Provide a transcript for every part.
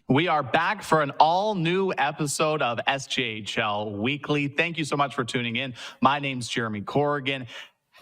We are back for an all-new episode of SJHL Weekly. Thank you so much for tuning in. My name's Jeromy Corrigan.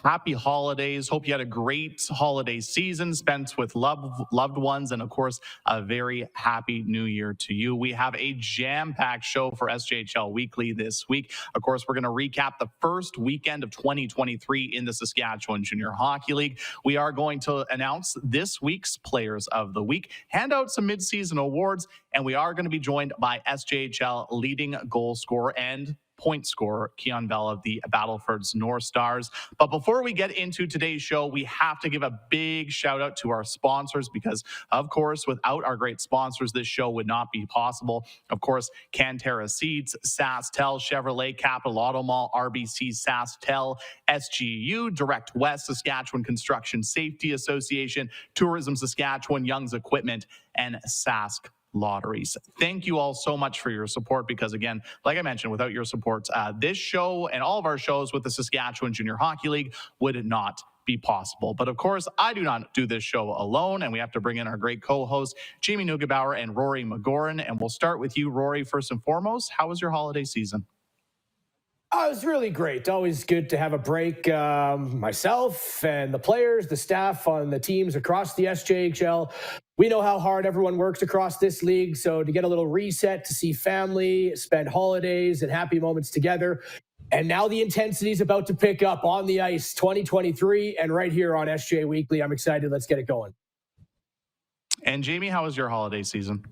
Happy holidays. Hope you had a great holiday season spent with loved ones, and of course, a very happy new year to you. We have a jam-packed show for SJHL Weekly this week. Of course, we're going to recap the first weekend of 2023 in the Saskatchewan Junior Hockey League. We are going to announce this week's Players of the Week, hand out some mid-season awards, and we are going to be joined by SJHL leading goal scorer and point scorer Keon Bell of the Battlefords North Stars. But before we get into today's show, we have to give a big shout out to our sponsors because, of course, without our great sponsors, this show would not be possible. Of course, Canterra Seeds, SaskTel, Chevrolet, Capital Auto Mall, RBC SaskTel, SGEU, Direct West, Saskatchewan Construction Safety Association, Tourism Saskatchewan, Young's Equipment, and Sask Lotteries. Thank you all so much for your support because, again, like I mentioned, without your support, this show and all of our shows with the Saskatchewan Junior Hockey League would not be possible. But of course, I do not do this show alone, and we have to bring in our great co-hosts, Jamie Neugebauer and Rory Mcgouran. And we'll start with you, Rory, first and foremost. How was your holiday season? Oh, it was really great. Always good to have a break. Myself and the players, the staff on the teams across the SJHL. We know how hard everyone works across this league. So to get a little reset, to see family, spend holidays and happy moments together. And now the intensity is about to pick up on the ice, 2023, and right here on SJ Weekly. I'm excited. Let's get it going. And Jamie, how was your holiday season?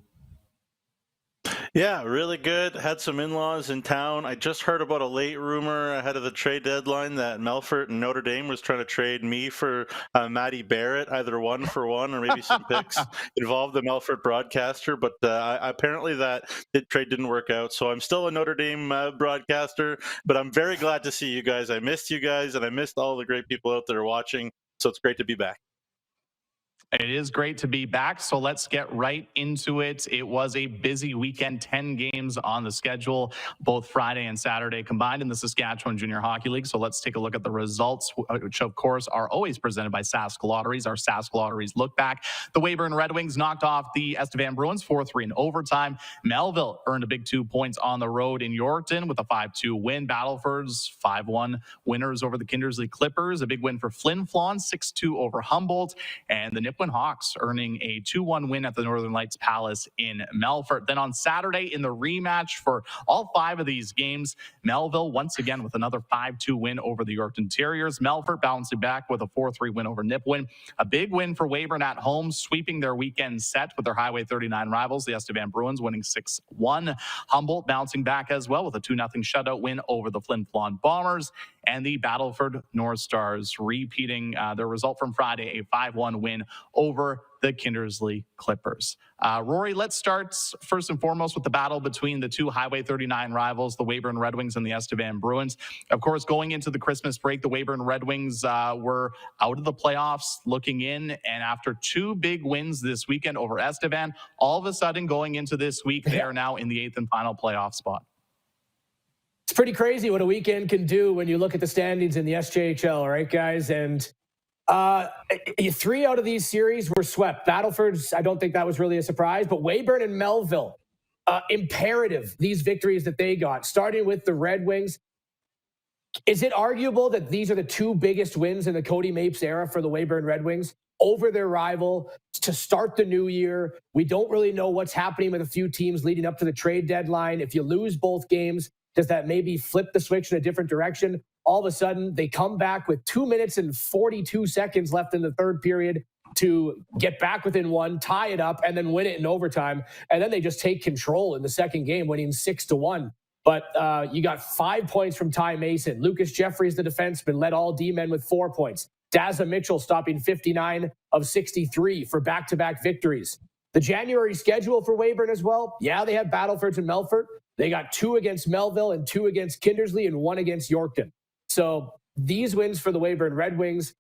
Yeah, really good. Had some in-laws in town. I just heard about a late rumor ahead of the trade deadline that Melfort and Notre Dame was trying to trade me for Matty Barrett, either 1-for-1 or maybe some picks involved the Melfort broadcaster. But apparently that trade didn't work out. So I'm still a Notre Dame broadcaster, but I'm very glad to see you guys. I missed you guys, and I missed all the great people out there watching. So it's great to be back. It is great to be back, so let's get right into it. It was a busy weekend, 10 games on the schedule, both Friday and Saturday combined in the Saskatchewan Junior Hockey League. So let's take a look at the results, which of course are always presented by Sask Lotteries, our Sask Lotteries look back. The Weyburn Red Wings knocked off the Estevan Bruins 4-3 in overtime. Melville earned a big 2 points on the road in Yorkton with a 5-2 win. Battlefords 5-1 winners over the Kindersley Clippers. A big win for Flin Flon, 6-2 over Humboldt. And the Nipawin Hawks earning a 2-1 win at the Northern Lights Palace in Melfort. Then on Saturday in the rematch for all 5 of these games, Melville once again with another 5-2 win over the Yorkton Terriers. Melfort bouncing back with a 4-3 win over Nipawin. A big win for Weyburn at home, sweeping their weekend set with their Highway 39 rivals, the Estevan Bruins, winning 6-1. Humboldt bouncing back as well with a 2-0 shutout win over the Flin Flon Bombers. And the Battleford North Stars repeating their result from Friday, a 5-1 win over the Kindersley Clippers. Rory, let's start first and foremost with the battle between the two Highway 39 rivals, the Weyburn Red Wings and the Estevan Bruins. Of course, going into the Christmas break, the Weyburn Red Wings were out of the playoffs looking in, and after 2 big wins this weekend over Estevan, all of a sudden going into this week, they are now in the 8th and final playoff spot. It's pretty crazy what a weekend can do when you look at the standings in the SJHL, right, guys? And 3 out of these series were swept. Battlefords, I don't think that was really a surprise, but Weyburn and Melville, imperative, these victories that they got, starting with the Red Wings. Is it arguable that these are the 2 biggest wins in the Cody Mapes era for the Weyburn Red Wings over their rival to start the new year? We don't really know what's happening with a few teams leading up to the trade deadline. If you lose both games, does that maybe flip the switch in a different direction? All of a sudden, they come back with 2 minutes and 42 seconds left in the third period to get back within 1, tie it up, and then win it in overtime. And then they just take control in the second game, winning 6-1. But you got 5 points from Ty Mason. Lucas Jeffries, the defenseman, led all D-men with 4 points. Dazza Mitchell stopping 59 of 63 for back-to-back victories. The January schedule for Weyburn as well. Yeah, they have Battlefords and Melfort. They got 2 against Melville and 2 against Kindersley and 1 against Yorkton. So these wins for the Weyburn Red Wings,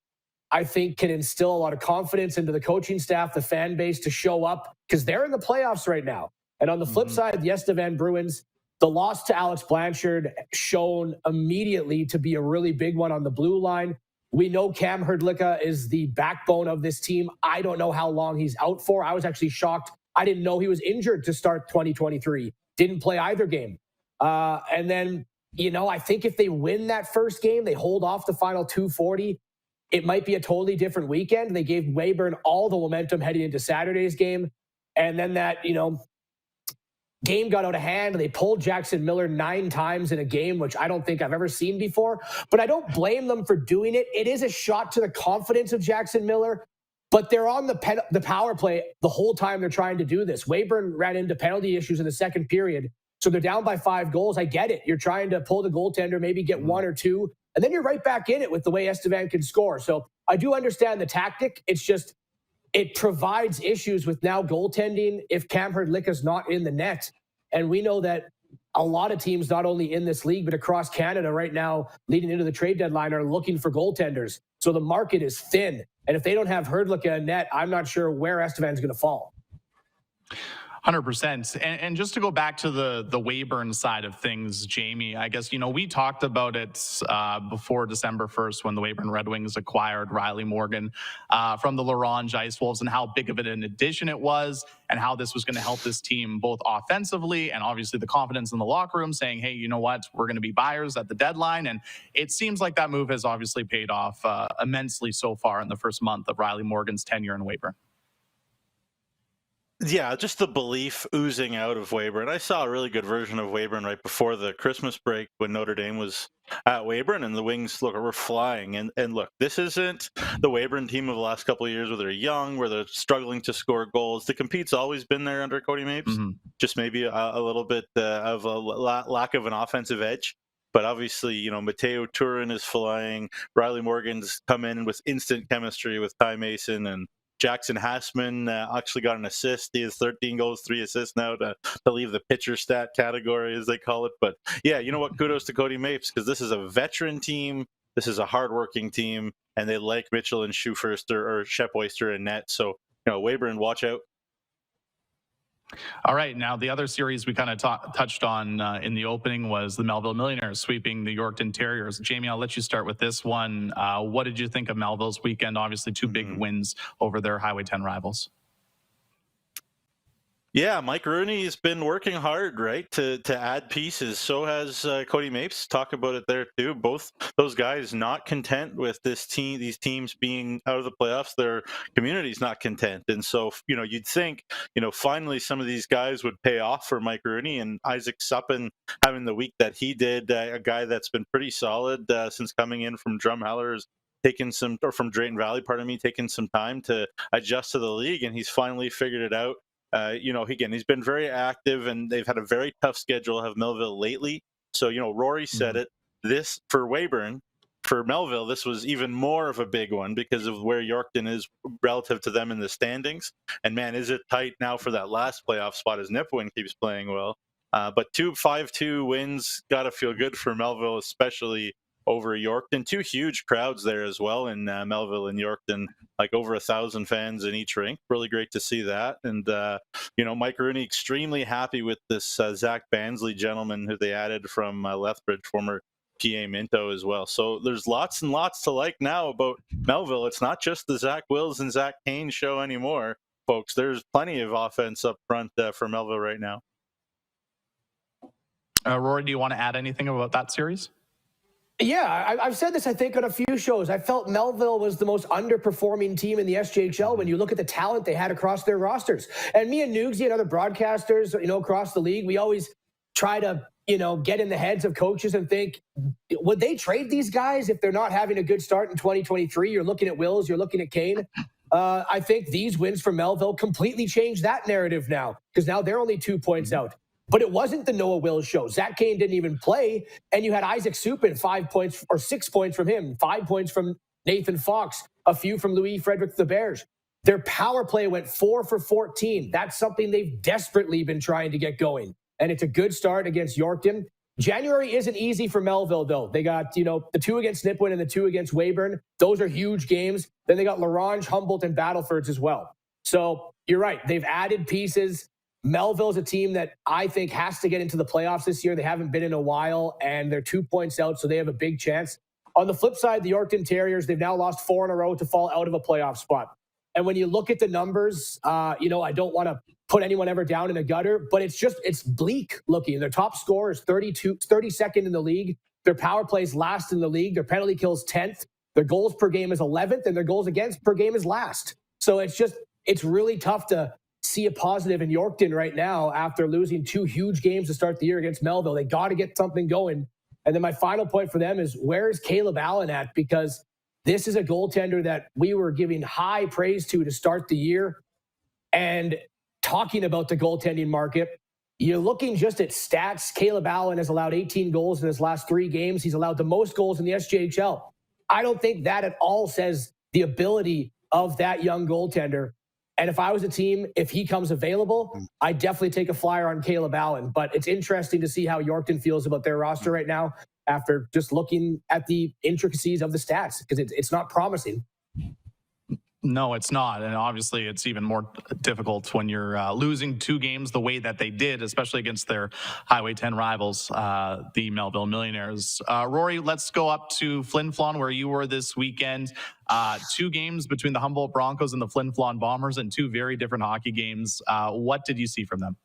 I think, can instill a lot of confidence into the coaching staff, the fan base to show up because they're in the playoffs right now. And on the flip side, the Estevan Bruins, the loss to Alex Blanchard shown immediately to be a really big one on the blue line. We know Cam Hrdlicka is the backbone of this team. I don't know how long he's out for. I was actually shocked. I didn't know he was injured to start 2023. Didn't play either game. And then, I think if they win that first game, they hold off the final 240, it might be a totally different weekend. They gave Weyburn all the momentum heading into Saturday's game. And then that, game got out of hand and they pulled Jackson Miller 9 times in a game, which I don't think I've ever seen before. But I don't blame them for doing it. It is a shot to the confidence of Jackson Miller, but they're on the power play the whole time they're trying to do this. Weyburn ran into penalty issues in the second period, so they're down by 5 goals. I get it. You're trying to pull the goaltender, maybe get 1 or 2, and then you're right back in it with the way Estevan can score. So I do understand the tactic. It's just it provides issues with now goaltending if Cam Hrdlicka's not in the net. And we know that a lot of teams, not only in this league, but across Canada right now, leading into the trade deadline, are looking for goaltenders. So the market is thin. And if they don't have Hrdlicka in net, I'm not sure where Estevan's going to fall. 100%. And just to go back to the Weyburn side of things, Jamie, I guess, we talked about it before December 1st when the Weyburn Red Wings acquired Riley Morgan from the L'Orange Ice Wolves, and how big of an addition it was, and how this was going to help this team both offensively and obviously the confidence in the locker room saying, hey, you know what, we're going to be buyers at the deadline. And it seems like that move has obviously paid off immensely so far in the first month of Riley Morgan's tenure in Weyburn. Yeah, just the belief oozing out of Weyburn. I saw a really good version of Weyburn right before the Christmas break when Notre Dame was at Weyburn, and the Wings were flying. And look, this isn't the Weyburn team of the last couple of years where they're young, where they're struggling to score goals. The compete's always been there under Cody Mapes, just maybe a little bit of a lack of an offensive edge. But obviously, Matteo Turin is flying. Riley Morgan's come in with instant chemistry with Ty Mason, and Jackson Hassman actually got an assist. He has 13 goals, 3 assists now to leave the pitcher stat category, as they call it. But yeah, you know what? Kudos to Cody Mapes, because this is a veteran team. This is a hardworking team, and they like Mitchell and Shep Oyster in net. So, Weyburn, watch out. All right. Now, the other series we kind of touched on in the opening was the Melville Millionaires sweeping the Yorkton Terriers. Jamie, I'll let you start with this one. What did you think of Melville's weekend? Obviously, 2 big wins over their Highway 10 rivals. Yeah, Mike Rooney has been working hard, right, to add pieces. So has Cody Mapes. Talk about it there too. Both those guys not content with these teams being out of the playoffs. Their community's not content, and so you'd think finally some of these guys would pay off for Mike Rooney, and Isaac Suppin having the week that he did. A guy that's been pretty solid since coming in from Drumheller, from Drayton Valley, taking some time to adjust to the league, and he's finally figured it out. Again, he's been very active, and they've had a very tough schedule, have Melville lately. So, Rory said it. This, for Weyburn, for Melville, this was even more of a big one because of where Yorkton is relative to them in the standings. And, man, is it tight now for that last playoff spot as Nipawin keeps playing well. But 5-2 wins, got to feel good for Melville, especially over Yorkton. 2 huge crowds there as well in Melville and Yorkton, like over 1,000 fans in each rink. Really great to see that. And, Mike Rooney extremely happy with this Zach Bansley gentleman who they added from Lethbridge, former PA Minto as well. So there's lots and lots to like now about Melville. It's not just the Zach Wills and Zach Kane show anymore, folks. There's plenty of offense up front for Melville right now. Rory, do you want to add anything about that series? Yeah, I've said this, I think, on a few shows. I felt Melville was the most underperforming team in the SJHL when you look at the talent they had across their rosters. And me and Nugsy and other broadcasters, across the league, we always try to, get in the heads of coaches and think, would they trade these guys if they're not having a good start in 2023? You're looking at Wills, you're looking at Kane. I think these wins for Melville completely changed that narrative now, because now they're only 2 points out. But it wasn't the Noah Wills show. Zach Kane didn't even play, and you had Isaac Supin, 5 points or 6 points from him, 5 points from Nathan Fox, a few from Louis Frederick Theberge. Their power play went 4 for 14. That's something they've desperately been trying to get going, and it's a good start against Yorkton. January isn't easy for Melville, though. They got, the 2 against Nipawin and the 2 against Weyburn. Those are huge games. Then they got L'Orange, Humboldt, and Battlefords as well. So you're right. They've added pieces. Melville's a team that I think has to get into the playoffs this year. They haven't been in a while, and they're 2 points out, so they have a big chance. On the flip side, the Yorkton Terriers, they've now lost 4 in a row to fall out of a playoff spot. And when you look at the numbers, I don't want to put anyone ever down in a gutter, but it's bleak looking. Their top scorer is 32nd in the league. Their power plays last in the league. Their penalty kills 10th. Their goals per game is 11th, and their goals against per game is last. So it's really tough to see a positive in Yorkton right now after losing 2 huge games to start the year against Melville. They got to get something going. And then my final point for them is, where is Caleb Allen at? Because this is a goaltender that we were giving high praise to start the year. And talking about the goaltending market, you're looking just at stats. Caleb Allen has allowed 18 goals in his last 3 games. He's allowed the most goals in the SJHL. I don't think that at all says the ability of that young goaltender. And if I was a team, if he comes available, I'd definitely take a flyer on Caleb Allen. But it's interesting to see how Yorkton feels about their roster right now after just looking at the intricacies of the stats, because it's not promising. No, it's not. And obviously, it's even more difficult when you're losing 2 games the way that they did, especially against their Highway 10 rivals, the Melville Millionaires. Rory, let's go up to Flin Flon, where you were this weekend. 2 games between the Humboldt Broncos and the Flin Flon Bombers, and 2 very different hockey games. What did you see from them?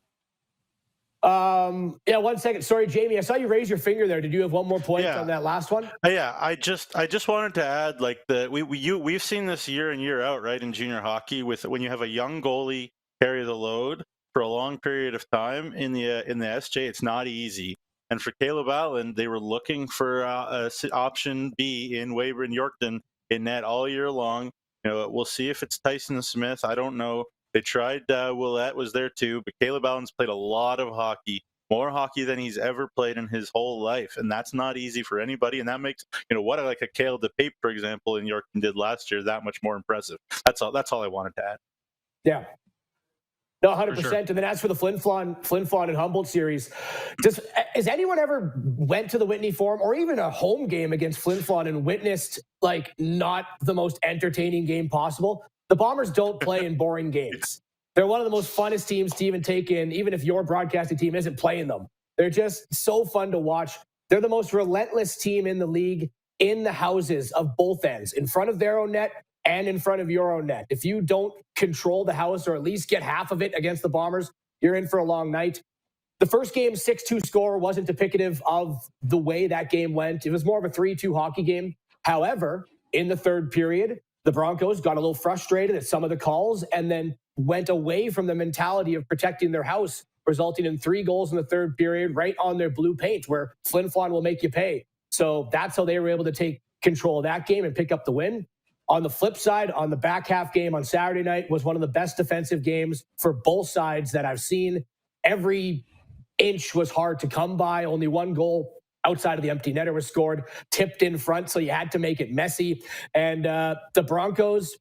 Yeah, 1 second. Sorry, Jamie, I saw you raise your finger there. Did you have one more point on that last one? Yeah, I just wanted to add, like, we've seen this year in year out, right, in junior hockey, with when you have a young goalie carry the load for a long period of time in the SJ, it's not easy. And for Caleb Allen, they were looking for option B in Weyburn Yorkton in net all year long. We'll see if it's Tyson Smith. I don't know. They tried, Willette was there too, but Caleb Allen's played a lot of hockey, more hockey than he's ever played in his whole life. And that's not easy for anybody. And that makes, what like a Cale DePape, for example, in Yorkton did last year, that much more impressive. That's all I wanted to add. Yeah. No, 100%. Sure. And then as for the Flin Flon and Humboldt series, has anyone ever went to the Whitney Forum or even a home game against Flin Flon and witnessed, like, not the most entertaining game possible? The Bombers don't play in boring games. They're one of the most funnest teams to even take in, even if your broadcasting team isn't playing them. They're just so fun to watch. They're the most relentless team in the league, in the houses of both ends, in front of their own net and in front of your own net. If you don't control the house or at least get half of it against the Bombers, you're in for a long night. The first game, 6-2 score, wasn't indicative of the way that game went. It was more of a 3-2 hockey game. However, in the third period, the Broncos got a little frustrated at some of the calls and then went away from the mentality of protecting their house, resulting in 3 goals in the third period right on their blue paint, where Flin Flon will make you pay. So that's how they were able to take control of that game and pick up the win. On the flip side, on the back half game on Saturday night was one of the best defensive games for both sides that I've seen. Every inch was hard to come by. Only 1 goal outside of the empty netter was scored, tipped in front, so you had to make it messy. And the Broncos,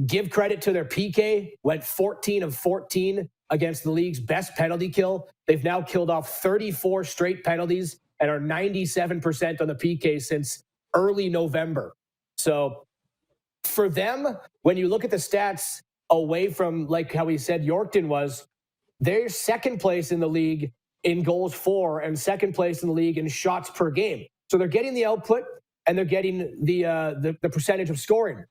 give credit to their PK, went 14 of 14 against the league's best penalty kill. They've now killed off 34 straight penalties and are 97% on the PK since early November. So for them, when you look at the stats away from, like how we said Yorkton was, they're second place in the league in goals for and second place in the league in shots per game. So they're getting the output and they're getting the percentage of scoring.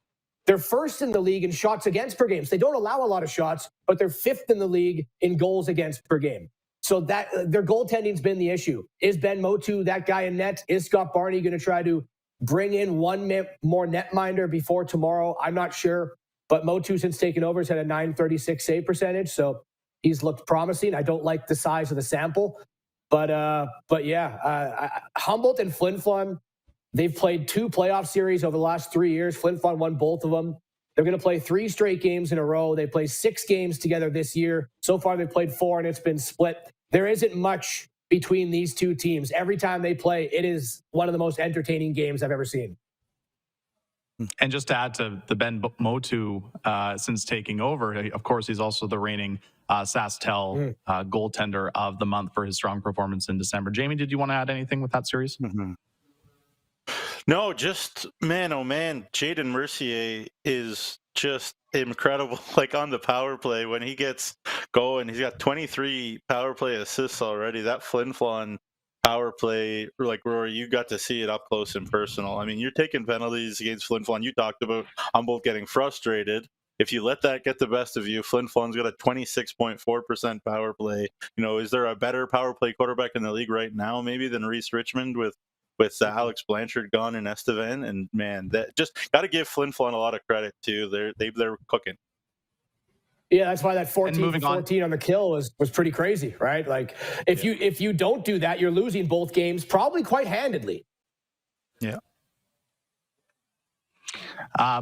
They're first in the league in shots against per game. So they don't allow a lot of shots, but they're 5th in the league in goals against per game. So that their goaltending's been the issue. Is Ben Motu that guy in net? Is Scott Barney going to try to bring in one more netminder before tomorrow? I'm not sure. But Motu, since taking over, has had a .936 save percentage. So he's looked promising. I don't like the size of the sample. But yeah, Humboldt and Flin Flon, they've played 2 playoff series over the last 3 years. Flin Flon won both of them. They're going to play 3 straight games in a row. They play 6 games together this year. So far, they've played 4, and it's been split. There isn't much between these 2 teams. Every time they play, it is one of the most entertaining games I've ever seen. And just to add to the Ben Motu, since taking over, of course, he's also the reigning SaskTel goaltender of the month for his strong performance in December. Jamie, did you want to add anything with that series? Mm-hmm. No, just, man, oh man, Jaden Mercier is just incredible. Like on the power play, when he gets going, he's got 23 power play assists already. That Flin Flon power play, like Rory, you got to see it up close and personal. I mean, you're taking penalties against Flin Flon. You talked about Humboldt getting frustrated. if you let that get the best of you, Flin Flon's got a 26.4% power play. You know, is there a better power play quarterback in the league right now, maybe, than Reese Richmond with Alex Blanchard gone and Estevan? And man, that just got to give Flin Flon a lot of credit too. They're cooking. Yeah, that's why that 14-14 on the kill was pretty crazy, right? Like if you don't do that, you're losing both games probably quite handedly. Yeah.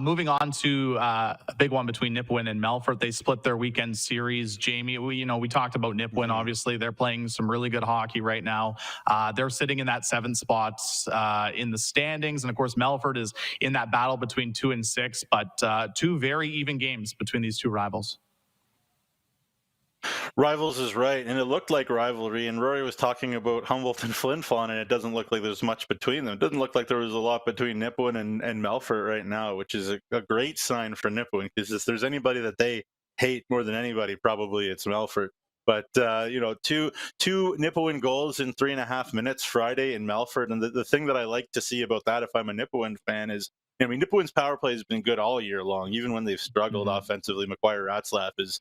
Moving on to a big one between Nipawin and Melfort. They split their weekend series. Jamie, we talked about Nipawin. Obviously, they're playing some really good hockey right now. They're sitting in that 7th spot in the standings. And of course, Melfort is in that battle between 2 and 6, but 2 very even games between these 2 rivals. Rivals is right, and it looked like rivalry. And Rory was talking about Humboldt and Flin Flon, and it doesn't look like there's much between them. It doesn't look like there was a lot between Nipawin and Melfort right now, which is a great sign for Nipawin, because if there's anybody that they hate more than anybody, probably it's Melfort. But two Nipawin goals in 3.5 minutes Friday in Melfort, and the thing that I like to see about that, if I'm a Nipawin fan, is Nipawin's power play has been good all year long, even when they've struggled offensively. McGuire Ratzlaff is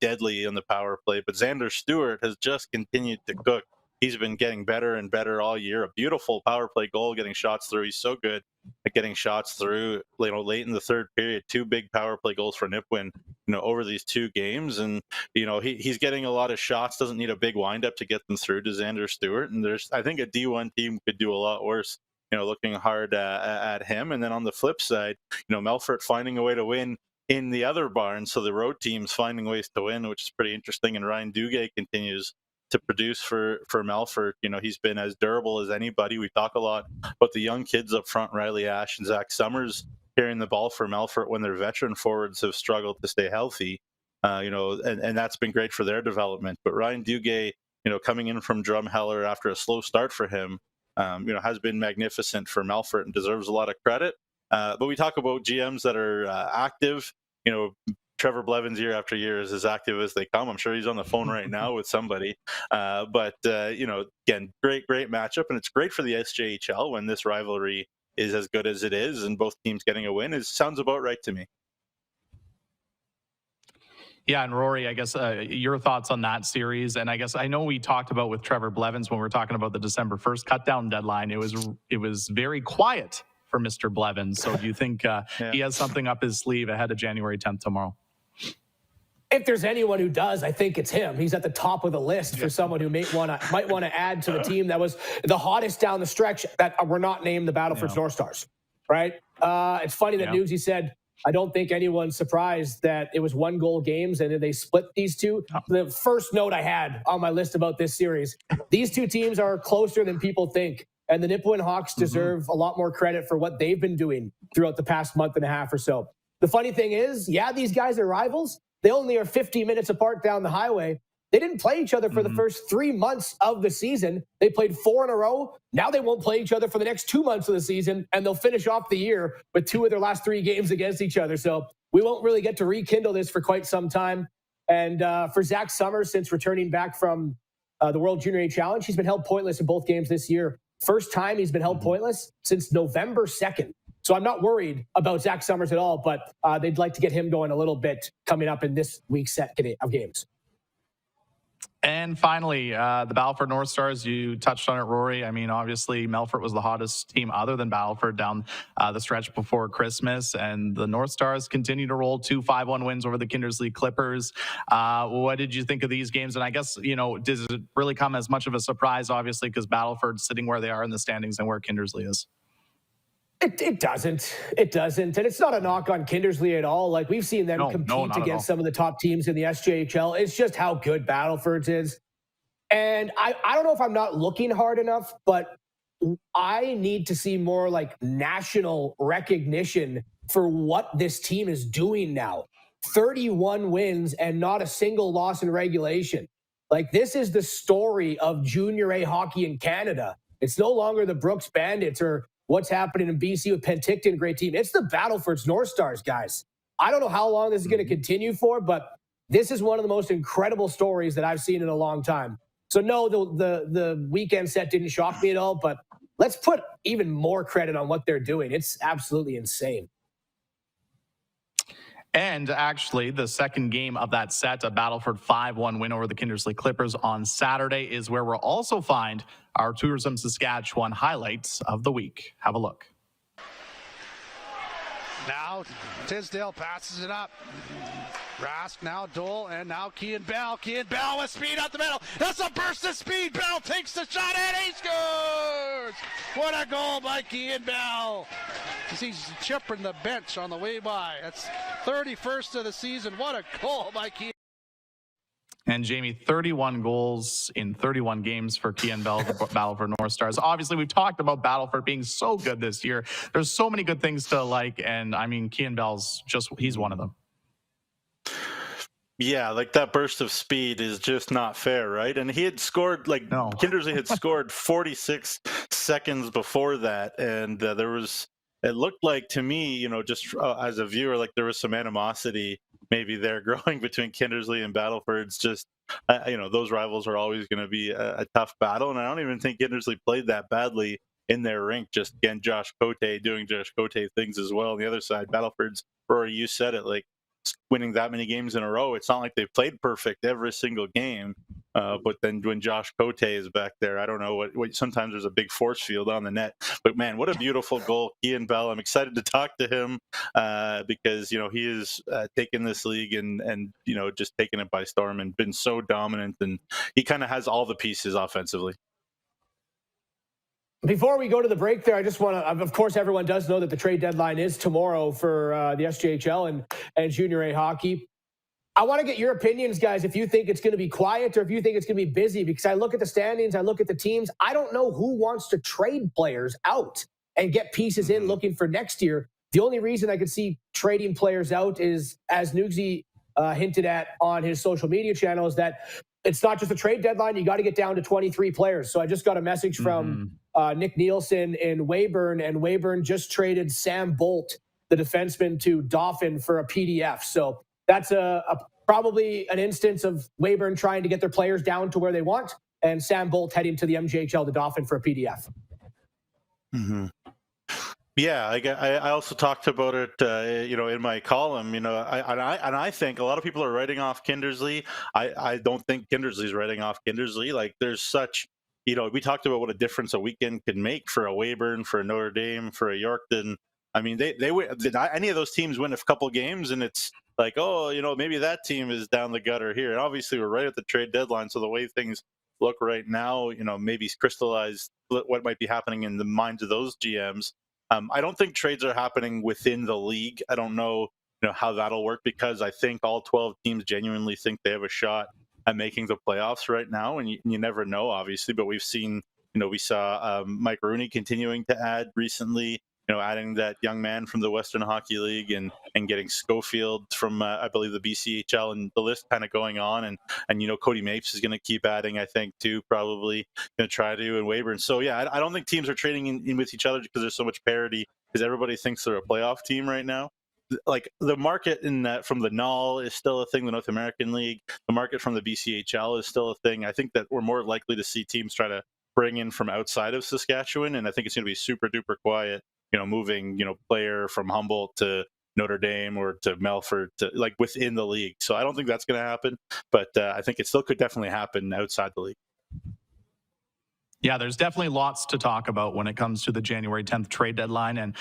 deadly on the power play, but Xander Stewart has just continued to cook. He's been getting better and better all year. A beautiful power play goal, getting shots through. He's so good at getting shots through. Late in the 3rd period, 2 big power play goals for Nipawin, over these 2 games, and he's getting a lot of shots. Doesn't need a big windup to get them through to Xander Stewart. And I think a D1 team could do a lot worse. Looking hard at him. And then on the flip side, Melfort finding a way to win in the other barn, so the road team's finding ways to win, which is pretty interesting. And Ryan Duguay continues to produce for Melfort. He's been as durable as anybody. We talk a lot about the young kids up front, Riley Ash and Zach Summers, carrying the ball for Melfort when their veteran forwards have struggled to stay healthy. And that's been great for their development. But Ryan Duguay, coming in from Drumheller after a slow start for him, has been magnificent for Melfort and deserves a lot of credit. But we talk about GMs that are active. Trevor Blevins year after year is as active as they come. I'm sure he's on the phone right now with somebody. But again, great matchup. And it's great for the SJHL when this rivalry is as good as it is and both teams getting a win. It sounds about right to me. Yeah, and Rory, I guess your thoughts on that series, and I guess I know we talked about with Trevor Blevins when we were talking about the December 1st cutdown deadline. It was very quiet for Mr. Blevins. So do you think he has something up his sleeve ahead of January 10th tomorrow? If there's anyone who does, I think it's him. He's at the top of the list for someone who might want to add to the team that was the hottest down the stretch that were not named the Battlefords North Stars, right? It's funny that Newsy said, I don't think anyone's surprised that it was 1-goal games and they split these 2. The first note I had on my list about this series, these 2 teams are closer than people think. And the Nipawin Hawks deserve a lot more credit for what they've been doing throughout the past month and a half or so. The funny thing is, these guys are rivals. They only are 50 minutes apart down the highway. They didn't play each other for the first 3 months of the season. They played 4 in a row. Now they won't play each other for the next 2 months of the season, and they'll finish off the year with 2 of their last 3 games against each other. So we won't really get to rekindle this for quite some time. And for Zach Summers, since returning back from the World Junior A Challenge, he's been held pointless in both games this year. First time he's been held pointless since November 2nd. So I'm not worried about Zach Summers at all, but they'd like to get him going a little bit coming up in this week's set of games. And finally, the Battlefords North Stars, you touched on it, Rory. I mean, obviously, Melfort was the hottest team other than Battleford down the stretch before Christmas. And the North Stars continue to roll 2 5-1 wins over the Kindersley Clippers. What did you think of these games? And I guess, does it really come as much of a surprise, obviously, because Battleford's sitting where they are in the standings and where Kindersley is? It doesn't. It doesn't. And it's not a knock on Kindersley at all. Like, we've seen them compete against some of the top teams in the SJHL. It's just how good Battlefords is. And I don't know if I'm not looking hard enough, but I need to see more like national recognition for what this team is doing now. 31 wins and not a single loss in regulation. Like, this is the story of junior A hockey in Canada. It's no longer the Brooks Bandits or what's happening in BC with Penticton, great team. It's the Battlefords North Stars, guys. I don't know how long this is going to continue for, but this is one of the most incredible stories that I've seen in a long time. So no, the weekend set didn't shock me at all, but let's put even more credit on what they're doing. It's absolutely insane. And actually, the second game of that set, a Battleford 5-1 win over the Kindersley Clippers on Saturday, is where we'll also find our Tourism Saskatchewan highlights of the week. Have a look. Now Tisdale passes it up. Rask now Dole and now Keon Bell. Keon Bell with speed up the middle. That's a burst of speed. Bell takes the shot and he scores! What a goal by Keon Bell! He's chipping the bench on the way by. That's 31st of the season. What a goal by Keon. And Jamie, 31 goals in 31 games for Kian Bell, the Battleford North Stars. Obviously, we've talked about Battleford being so good this year. There's so many good things to like, and I mean, Kian Bell's he's one of them. Yeah, like that burst of speed is just not fair, right? And he had scored, Kindersley had scored 46 seconds before that, and it looked like to me, just as a viewer, like there was some animosity maybe there growing between Kindersley and Battleford's. Just, those rivals are always going to be a tough battle, and I don't even think Kindersley played that badly in their rink. Just, again, Josh Cote doing Josh Cote things as well. On the other side, Battleford's, Rory, you said it, like, winning that many games in a row, it's not like they've played perfect every single game. But then when Josh Cote is back there, I don't know what sometimes there's a big force field on the net. But man, what a beautiful goal, Keon Bell. I'm excited to talk to him because he is taking this league and just taking it by storm and been so dominant, and he kind of has all the pieces offensively. Before we go to the break there, I just want to, of course, everyone does know that the trade deadline is tomorrow for the SJHL and Junior A hockey. I want to get your opinions, guys, if you think it's going to be quiet or if you think it's going to be busy, because I look at the standings, I look at the teams. I don't know who wants to trade players out and get pieces in looking for next year. The only reason I could see trading players out is, as Nugsy hinted at on his social media channel, is that it's not just a trade deadline. You got to get down to 23 players. So I just got a message from Nick Nielsen in Weyburn, and Weyburn just traded Sam Bolt, the defenseman, to Dauphin for a PDF. So that's probably an instance of Weyburn trying to get their players down to where they want, and Sam Bolt heading to the MJHL, the Dauphin, for a PDF. Mm-hmm. Yeah, I also talked about it, in my column. I think a lot of people are writing off Kindersley. I don't think Kindersley's writing off Kindersley. Like, there's such, we talked about what a difference a weekend could make for a Weyburn, for a Notre Dame, for a Yorkton. I mean, did any of those teams win a couple games, and it's like, maybe that team is down the gutter here. And obviously, we're right at the trade deadline, so the way things look right now, maybe crystallize what might be happening in the minds of those GMs. I don't think trades are happening within the league. I don't know, how that'll work, because I think all 12 teams genuinely think they have a shot at making the playoffs right now, and you never know, obviously. But we've seen, we saw Mike Rooney continuing to add recently, adding that young man from the Western Hockey League and getting Schofield from, I believe, the BCHL, and the list kind of going on. And Cody Mapes is going to keep adding, I think, too, probably going to try to, and Weyburn. So, yeah, I don't think teams are trading in with each other because there's so much parity, because everybody thinks they're a playoff team right now. Like, the market in that from the NAL is still a thing, the North American League. The market from the BCHL is still a thing. I think that we're more likely to see teams try to bring in from outside of Saskatchewan, and I think it's going to be super duper quiet, moving, player from Humboldt to Notre Dame or to Melfort to, like, within the league. So I don't think that's going to happen, but I think it still could definitely happen outside the league. Yeah, there's definitely lots to talk about when it comes to the January 10th trade deadline. And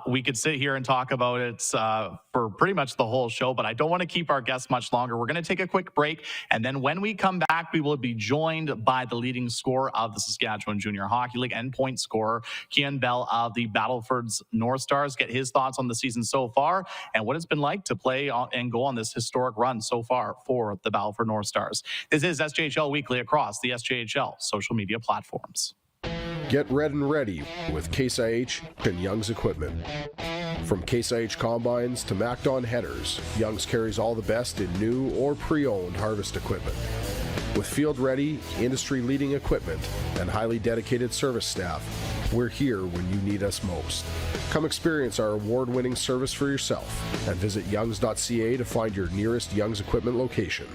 we could sit here and talk about it for pretty much the whole show, but I don't want to keep our guests much longer. We're going to take a quick break. And then when we come back, we will be joined by the leading scorer of the Saskatchewan Junior Hockey League and point scorer, Kian Bell of the Battlefords North Stars, get his thoughts on the season so far and what it's been like to play and go on this historic run so far for the Battleford North Stars. This is SJHL Weekly across the SJHL social media platforms. Get red and ready with Case IH and Young's equipment. From Case IH combines to MacDon headers, Young's carries all the best in new or pre-owned harvest equipment. With field-ready, industry-leading equipment and highly dedicated service staff, we're here when you need us most. Come experience our award-winning service for yourself and visit youngs.ca to find your nearest Young's equipment location.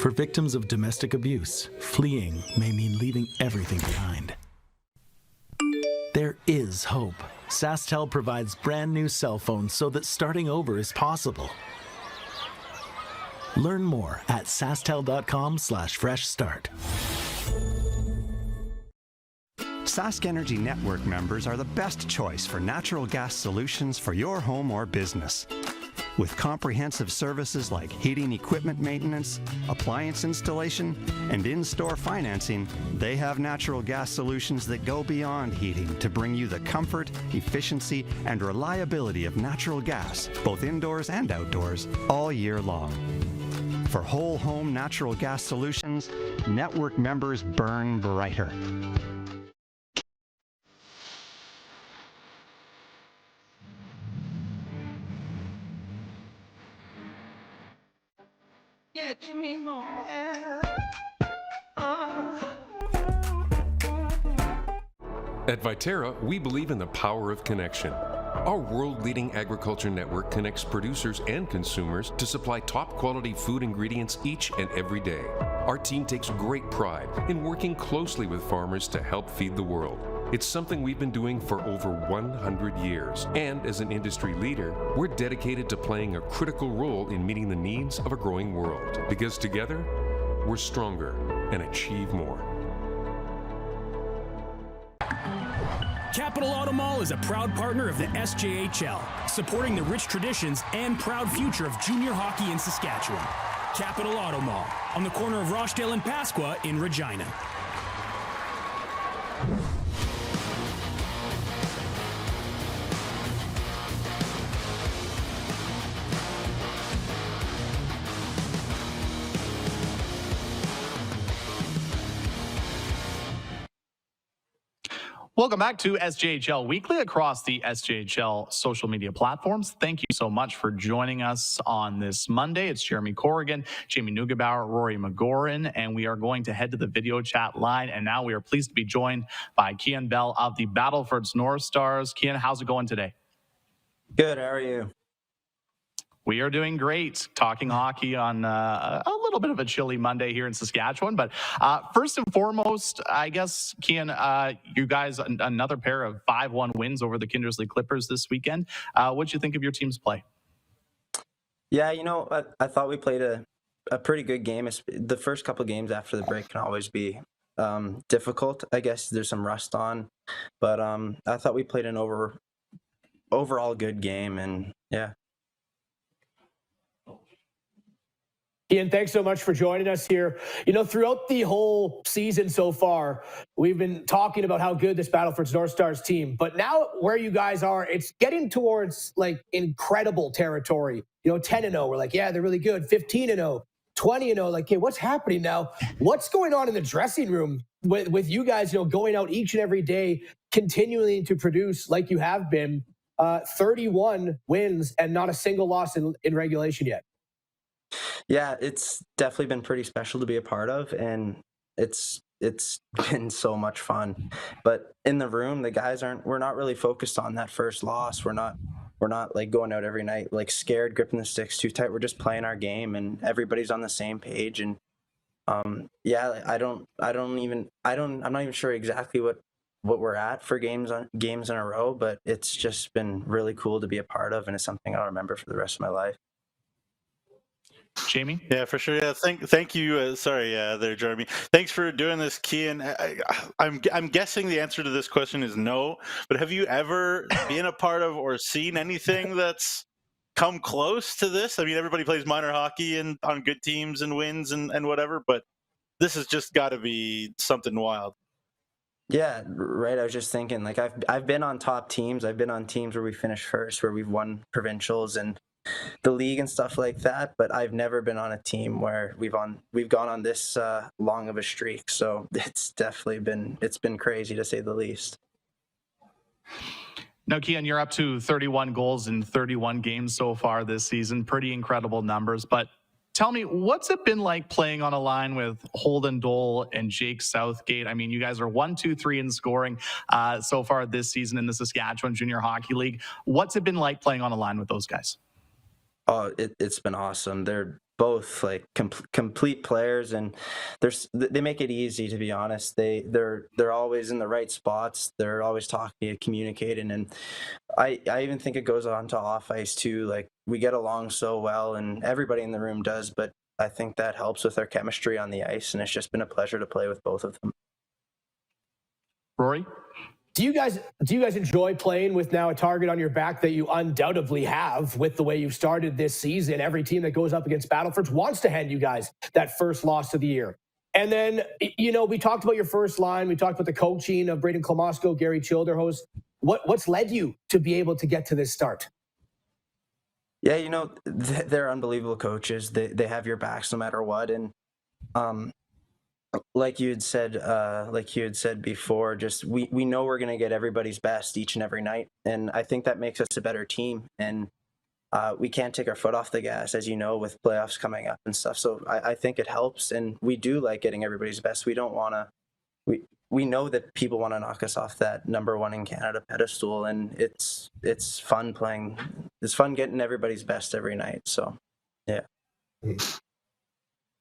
For victims of domestic abuse, fleeing may mean leaving everything behind. There is hope. SaskTel provides brand new cell phones so that starting over is possible. Learn more at sasktel.com/fresh start. Sask Energy Network members are the best choice for natural gas solutions for your home or business. With comprehensive services like heating equipment maintenance, appliance installation, and in-store financing, they have natural gas solutions that go beyond heating to bring you the comfort, efficiency, and reliability of natural gas, both indoors and outdoors, all year long. For whole home natural gas solutions, network members burn brighter. Get me more. At Viterra, we believe in the power of connection. Our world-leading agriculture network connects producers and consumers to supply top-quality food ingredients each and every day. Our team takes great pride in working closely with farmers to help feed the world. It's something we've been doing for over 100 years. And as an industry leader, we're dedicated to playing a critical role in meeting the needs of a growing world. Because together, we're stronger and achieve more. Capital Auto Mall is a proud partner of the SJHL, supporting the rich traditions and proud future of junior hockey in Saskatchewan. Capital Auto Mall, on the corner of Rochdale and Pasqua in Regina. Welcome back to SJHL Weekly across the SJHL social media platforms. Thank you so much for joining us on this Monday. It's Jeromy Corrigan, Jamie Neugebauer, Rory Mcgouran, and we are going to head to the video chat line. And now we are pleased to be joined by Kian Bell of the Battlefords North Stars. Kian, how's it going today? Good, how are you? We are doing great, talking hockey on a little bit of a chilly Monday here in Saskatchewan. But first and foremost, I guess, Kian, you guys, another pair of 5-1 wins over the Kindersley Clippers this weekend. What did you think of your team's play? Yeah, you know, I thought we played a pretty good game. The first couple of games after the break can always be difficult. I guess there's some rust on. But I thought we played an overall good game, and yeah. Ian, thanks so much for joining us here. You know, throughout the whole season so far, we've been talking about how good this Battlefords North Stars team, but now where you guys are, it's getting towards like incredible territory. You know, 10-0, we're like, yeah, they're really good. 15-0, 20-0, like, hey, what's happening now? What's going on in the dressing room with you guys, you know, going out each and every day, continuing to produce like you have been, 31 wins and not a single loss in regulation yet? Yeah, it's definitely been pretty special to be a part of, and it's been so much fun. But in the room, the guys we're not really focused on that first loss. We're not like going out every night like scared, gripping the sticks too tight. We're just playing our game, and everybody's on the same page. And yeah, I'm not even sure exactly what we're at for games in a row, but it's just been really cool to be a part of, and it's something I'll remember for the rest of my life. Jamie? Yeah, for sure. Yeah, thank you. Sorry, there, Jeromy. Thanks for doing this, Kian. I'm guessing the answer to this question is no. But have you ever been a part of or seen anything that's come close to this? I mean, everybody plays minor hockey and on good teams and wins and whatever, but this has just got to be something wild. Yeah, right. I was just thinking, like, I've been on top teams. I've been on teams where we finished first, where we've won provincials and the league and stuff like that, but I've never been on a team where we've gone on this long of a streak. So it's definitely been crazy, to say the least. Now, Kian, you're up to 31 goals in 31 games so far this season. Pretty incredible numbers. But tell me, what's it been like playing on a line with Holden Dole and Jake Southgate? I mean, you guys are 1, 2, 3 in scoring so far this season in the Saskatchewan Junior Hockey League. What's it been like playing on a line with those guys? Oh, it's been awesome. They're both like complete players, and they make it easy, to be honest. They're always in the right spots. They're always talking, communicating, and I even think it goes on to off ice too. Like, we get along so well, and everybody in the room does, but I think that helps with our chemistry on the ice, and it's just been a pleasure to play with both of them. Rory? Do you guys enjoy playing with now a target on your back that you undoubtedly have with the way you've started this season? Every team that goes up against Battlefords wants to hand you guys that first loss of the year. And then, we talked about your first line. We talked about the coaching of Braden Klomosko, Gary Childerhose. What's led you to be able to get to this start? Yeah, they're unbelievable coaches. They have your backs no matter what. And like you had said before, just we know we're going to get everybody's best each and every night, and I think that makes us a better team. And we can't take our foot off the gas, as you know, with playoffs coming up and stuff. So I think it helps, and we do like getting everybody's best. We don't want to. We know that people want to knock us off that #1 in Canada pedestal, and it's fun playing. It's fun getting everybody's best every night. So, yeah.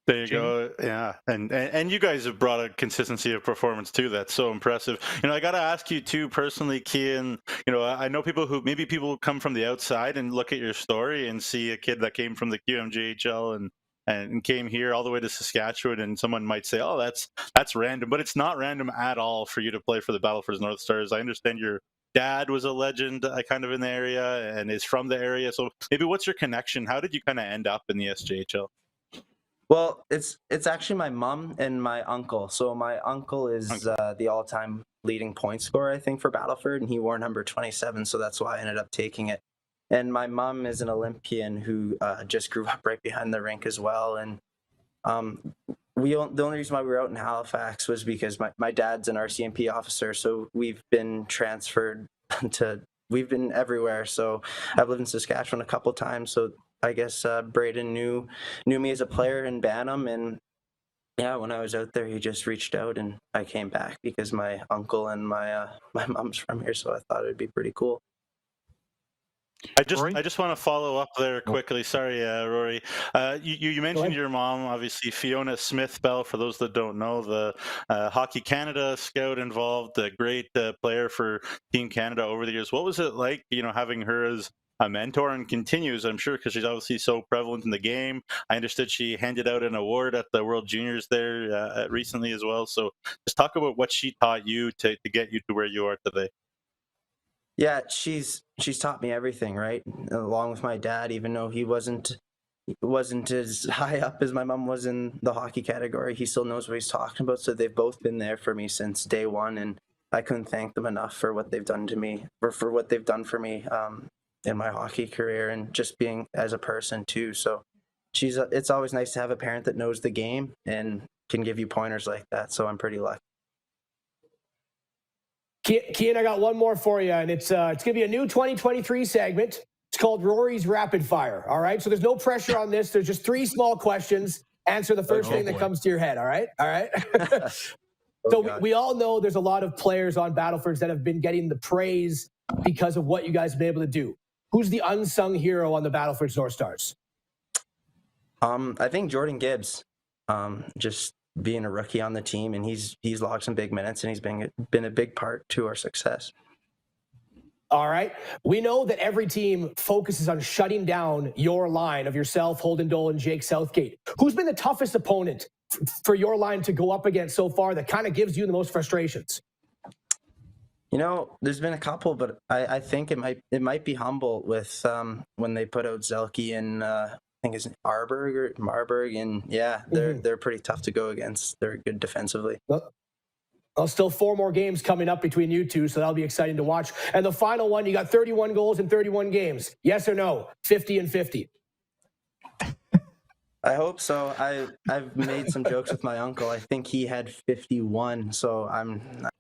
There you go. Yeah. And you guys have brought a consistency of performance too. That's so impressive. I got to ask you too, personally, Kian, I know people come from the outside and look at your story and see a kid that came from the QMJHL and came here all the way to Saskatchewan, and someone might say, oh, that's random, but it's not random at all for you to play for the Battlefords North Stars. I understand your dad was a legend kind of in the area and is from the area. So maybe what's your connection? How did you kind of end up in the SJHL? Well, it's actually my mom and my uncle. So my uncle is the all-time leading point scorer, I think, for Battleford, and he wore number 27, so that's why I ended up taking it. And my mom is an Olympian who just grew up right behind the rink as well. And the only reason why we were out in Halifax was because my dad's an RCMP officer, so we've been transferred we've been everywhere. So I've lived in Saskatchewan a couple times, so I guess Braden knew me as a player in Bantam, and yeah, when I was out there, he just reached out, and I came back because my uncle and my mom's from here, so I thought it'd be pretty cool. I just want to follow up there quickly. Sorry, Rory. You mentioned your mom, obviously, Fiona Smith-Bell. For those that don't know, the Hockey Canada scout involved, a great player for Team Canada over the years. What was it like, having her as a mentor, and continues, I'm sure, because she's obviously so prevalent in the game. I understood she handed out an award at the World Juniors there recently as well. So just talk about what she taught you to get you to where you are today. Yeah, she's taught me everything, right? Along with my dad, even though he wasn't as high up as my mom was in the hockey category, he still knows what he's talking about. So they've both been there for me since day one, and I couldn't thank them enough for what they've done to me, or for what they've done for me in my hockey career, and just being as a person too. So it's always nice to have a parent that knows the game and can give you pointers like that. So I'm pretty lucky. Kian, I got one more for you, and it's going to be a new 2023 segment. It's called Rory's Rapid Fire, all right? So there's no pressure on this. There's just 3 small questions. Answer the first thing that comes to your head, all right? All right? So we all know there's a lot of players on Battlefords that have been getting the praise because of what you guys have been able to do. Who's the unsung hero on the Battlefords North Stars? I think Jordan Gibbs, just being a rookie on the team, and he's logged some big minutes, and he's been a big part to our success. All right. We know that every team focuses on shutting down your line of yourself, Holden Dole, and Jake Southgate. Who's been the toughest opponent for your line to go up against so far that kind of gives you the most frustrations? There's been a couple, but I think it might be Humboldt with when they put out Zelke and I think it's Marburg, and yeah, they're pretty tough to go against. They're good defensively. Well, still 4 more games coming up between you two, so that'll be exciting to watch. And the final one, you got 31 goals in 31 games. Yes or no? 50 and 50. I hope so. I've made some jokes with my uncle. I think he had 51, so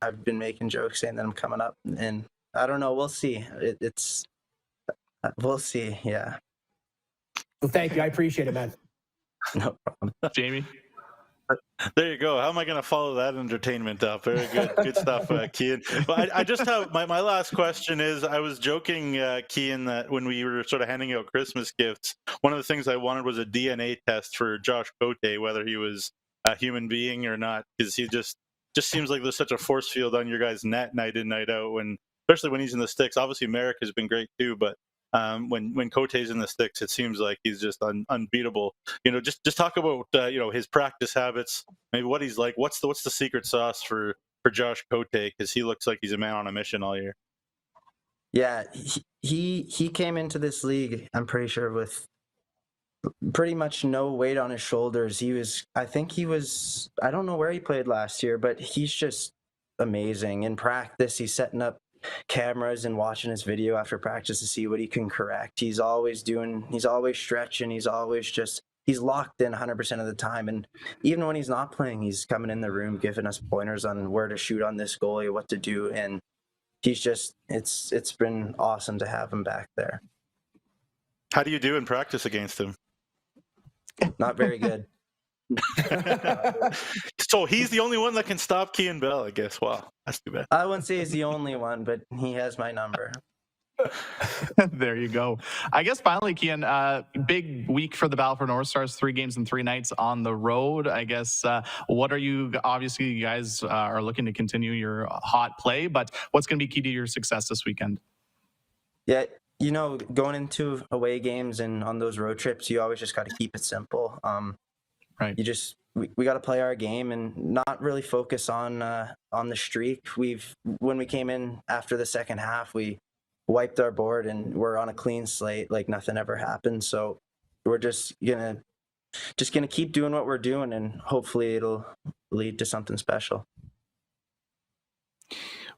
I've been making jokes saying that I'm coming up, and I don't know. We'll see. We'll see. Yeah. Well, thank you. I appreciate it, man. No problem. Jamie? There you go. How am I going to follow that entertainment up? Very good. Good stuff, Kian. But I just have my last question is, I was joking, Kian, that when we were sort of handing out Christmas gifts, one of the things I wanted was a DNA test for Josh Cote, whether he was a human being or not, because he just seems like there's such a force field on your guys' net night in, night out, especially when he's in the sticks. Obviously, Merrick has been great too, but when Cote's in the sticks, it seems like he's just unbeatable. Just talk about his practice habits, maybe what he's like. What's the secret sauce for Josh Cote, because he looks like he's a man on a mission all year. Yeah, he came into this league, I'm pretty sure, with pretty much no weight on his shoulders. I don't know where he played last year, but he's just amazing. In practice, he's setting up cameras and watching his video after practice to see what he can correct. He's always stretching. He's locked in 100% of the time. And even when he's not playing, he's coming in the room, giving us pointers on where to shoot on this goalie, what to do. And it's been awesome to have him back there. How do you do in practice against him? Not very good. So he's the only one that can stop Keon Bell, I guess. Wow, that's too bad. I wouldn't say he's the only one, but he has my number. There you go. I guess finally, Kian, big week for the Battlefords North Stars, 3 games and 3 nights on the road. I guess obviously you guys are looking to continue your hot play, but what's going to be key to your success this weekend? Yeah, going into away games and on those road trips, you always just got to keep it simple. Right. We got to play our game and not really focus on the streak. When we came in after the second half, we wiped our board and we're on a clean slate, like nothing ever happened. So we're just gonna keep doing what we're doing, and hopefully it'll lead to something special.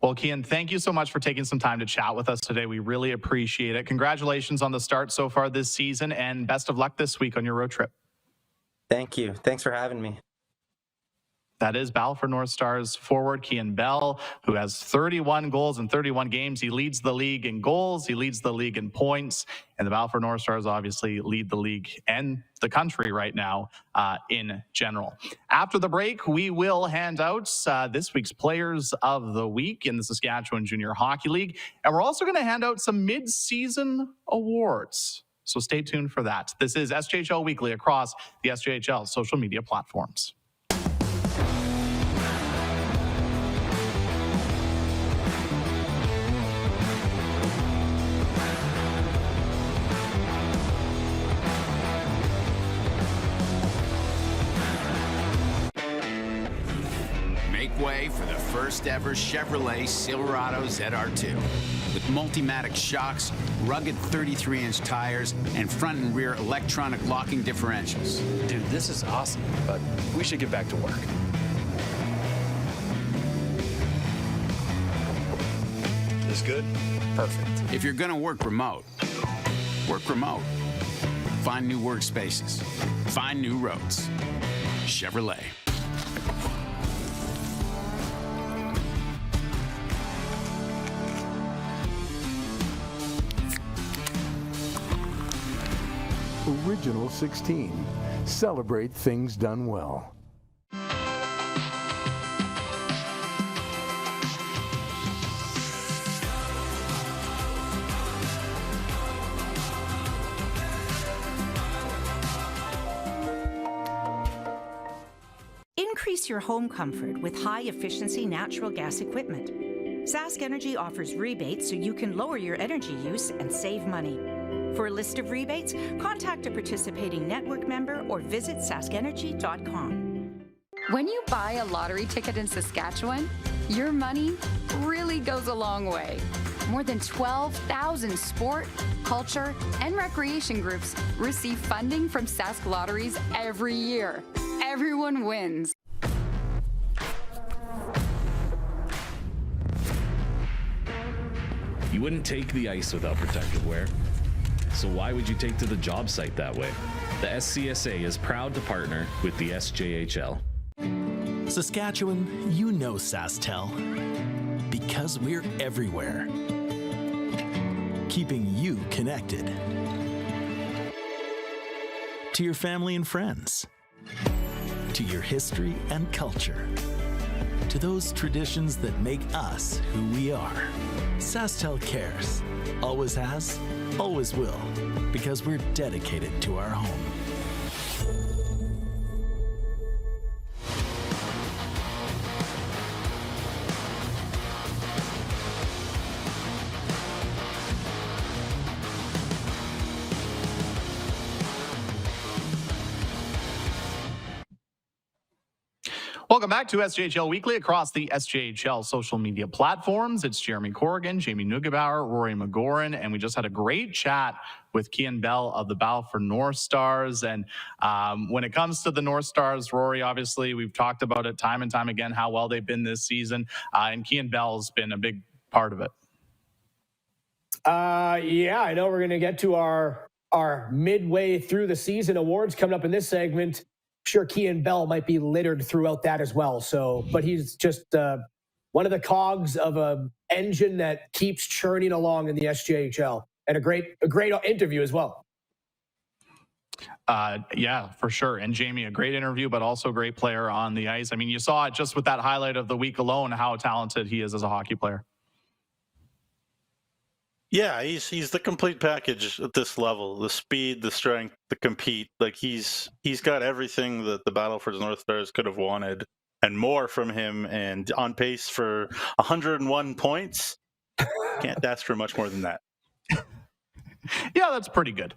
Well, Kian, thank you so much for taking some time to chat with us today. We really appreciate it. Congratulations on the start so far this season, and best of luck this week on your road trip. Thank you. Thanks for having me. That is Battlefords North Stars forward Keon Bell, who has 31 goals in 31 games. He leads the league in goals. He leads the league in points. And the Battlefords North Stars obviously lead the league and the country right now in general. After the break, we will hand out this week's Players of the Week in the Saskatchewan Junior Hockey League. And we're also going to hand out some mid-season awards. So stay tuned for that. This is SJHL Weekly across the SJHL social media platforms. Make way for the first ever Chevrolet Silverado ZR2. With Multimatic shocks, rugged 33-inch tires, and front and rear electronic locking differentials. Dude, this is awesome, but we should get back to work. This good? Perfect. If you're gonna work remote, work remote. Find new workspaces. Find new roads. Chevrolet. Original 16. Celebrate things done well. Increase your home comfort with high-efficiency natural gas equipment. Sask Energy offers rebates so you can lower your energy use and save money. For a list of rebates, contact a participating network member or visit saskenergy.com. When you buy a lottery ticket in Saskatchewan, your money really goes a long way. More than 12,000 sport, culture, and recreation groups receive funding from Sask Lotteries every year. Everyone wins. You wouldn't take the ice without protective wear. So why would you take to the job site that way? The SCSA is proud to partner with the SJHL. Saskatchewan, you know SaskTel, because we're everywhere, keeping you connected to your family and friends, to your history and culture, to those traditions that make us who we are. SaskTel cares. Always has, always will, because we're dedicated to our home. Welcome back to SJHL Weekly across the SJHL social media platforms. It's Jeromy Corrigan, Jamie Neugebauer, Rory Mcgouran, and we just had a great chat with Kian Bell of the Battlefords North Stars. And when it comes to the North Stars, Rory, obviously, we've talked about it time and time again, how well they've been this season. And Keon Bell's been a big part of it. Yeah, I know we're going to get to our midway through the season awards coming up in this segment. Sure, Kian Bell might be littered throughout that as well. So, but he's just one of the cogs of an engine that keeps churning along in the SJHL, and a great interview as well. Yeah, for sure. And Jamie, a great interview, but also a great player on the ice. I mean, you saw it just with that highlight of the week alone, how talented he is as a hockey player. Yeah, he's the complete package at this level: the speed, the strength, the compete. Like he's got everything that the Battlefords North Stars could have wanted and more from him, and on pace for 101 points. Can't ask for much more than that. Yeah, that's pretty good.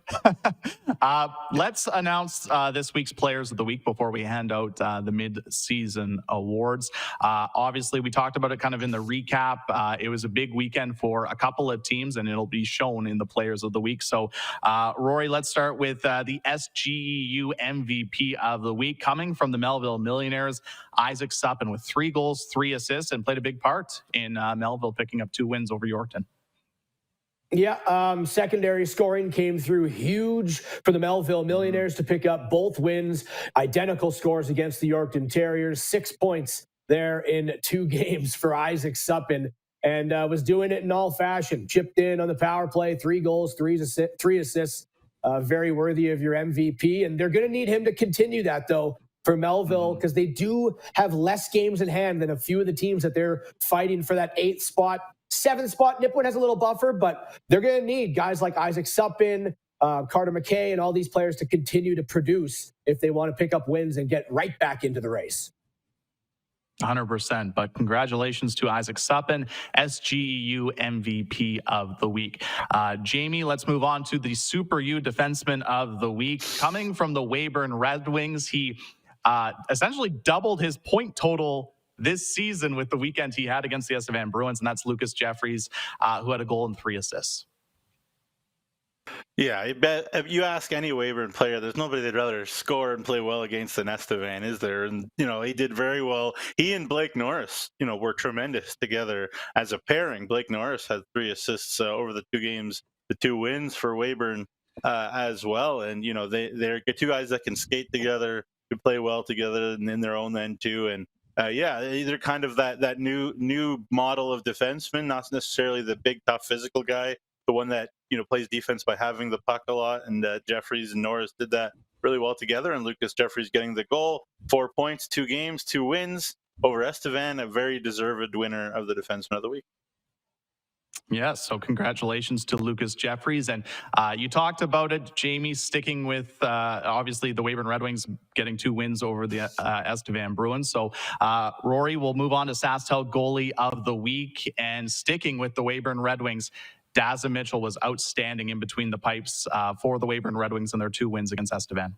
Let's announce this week's Players of the Week before we hand out the mid-season awards. Obviously, we talked about it kind of in the recap. It was a big weekend for a couple of teams, and it'll be shown in the Players of the Week. So, Rory, let's start with the SGEU MVP of the week, coming from the Melville Millionaires. Isaac Suppin with 3 goals, 3 assists, and played a big part in Melville picking up 2 wins over Yorkton. Yeah, secondary scoring came through huge for the Melville Millionaires to pick up both wins, identical scores against the Yorkton Terriers, 6 points there in 2 games for Isaac Suppin, and was doing it in all fashion. Chipped in on the power play, 3 goals, 3 assists, very worthy of your MVP, and they're going to need him to continue that, though, for Melville, because they do have less games in hand than a few of the teams that they're fighting for that 8th spot. 7th spot. Nipwood has a little buffer, but they're going to need guys like Isaac Suppin, Carter McKay, and all these players to continue to produce if they want to pick up wins and get right back into the race. 100%. But congratulations to Isaac Suppin, SGEU MVP of the week. Jamie, let's move on to the Super U Defenseman of the week. Coming from the Weyburn Red Wings, he essentially doubled his point total this season with the weekend he had against the Estevan Bruins, and that's Lucas Jeffries, who had a goal and 3 assists. Yeah, I bet if you ask any Weyburn player, there's nobody they'd rather score and play well against than Estevan, is there? And, he did very well. He and Blake Norris, were tremendous together as a pairing. Blake Norris had 3 assists over the 2 games, the 2 wins for Weyburn as well. And, they're 2 guys that can skate together, who play well together and in their own end too. And, they're kind of that new model of defenseman, not necessarily the big, tough physical guy, the one that plays defense by having the puck a lot. And Jeffries and Norris did that really well together. And Lucas Jeffries getting the goal, 4 points, 2 games, 2 wins over Estevan, a very deserved winner of the Defenseman of the Week. Yes, so congratulations to Lucas Jeffries. And you talked about it, Jamie, sticking with obviously the Weyburn Red Wings getting 2 wins over the Estevan Bruins. So Rory, will move on to SaskTel Goalie of the Week. And sticking with the Weyburn Red Wings, Dazza Mitchell was outstanding in between the pipes for the Weyburn Red Wings in their 2 wins against Estevan.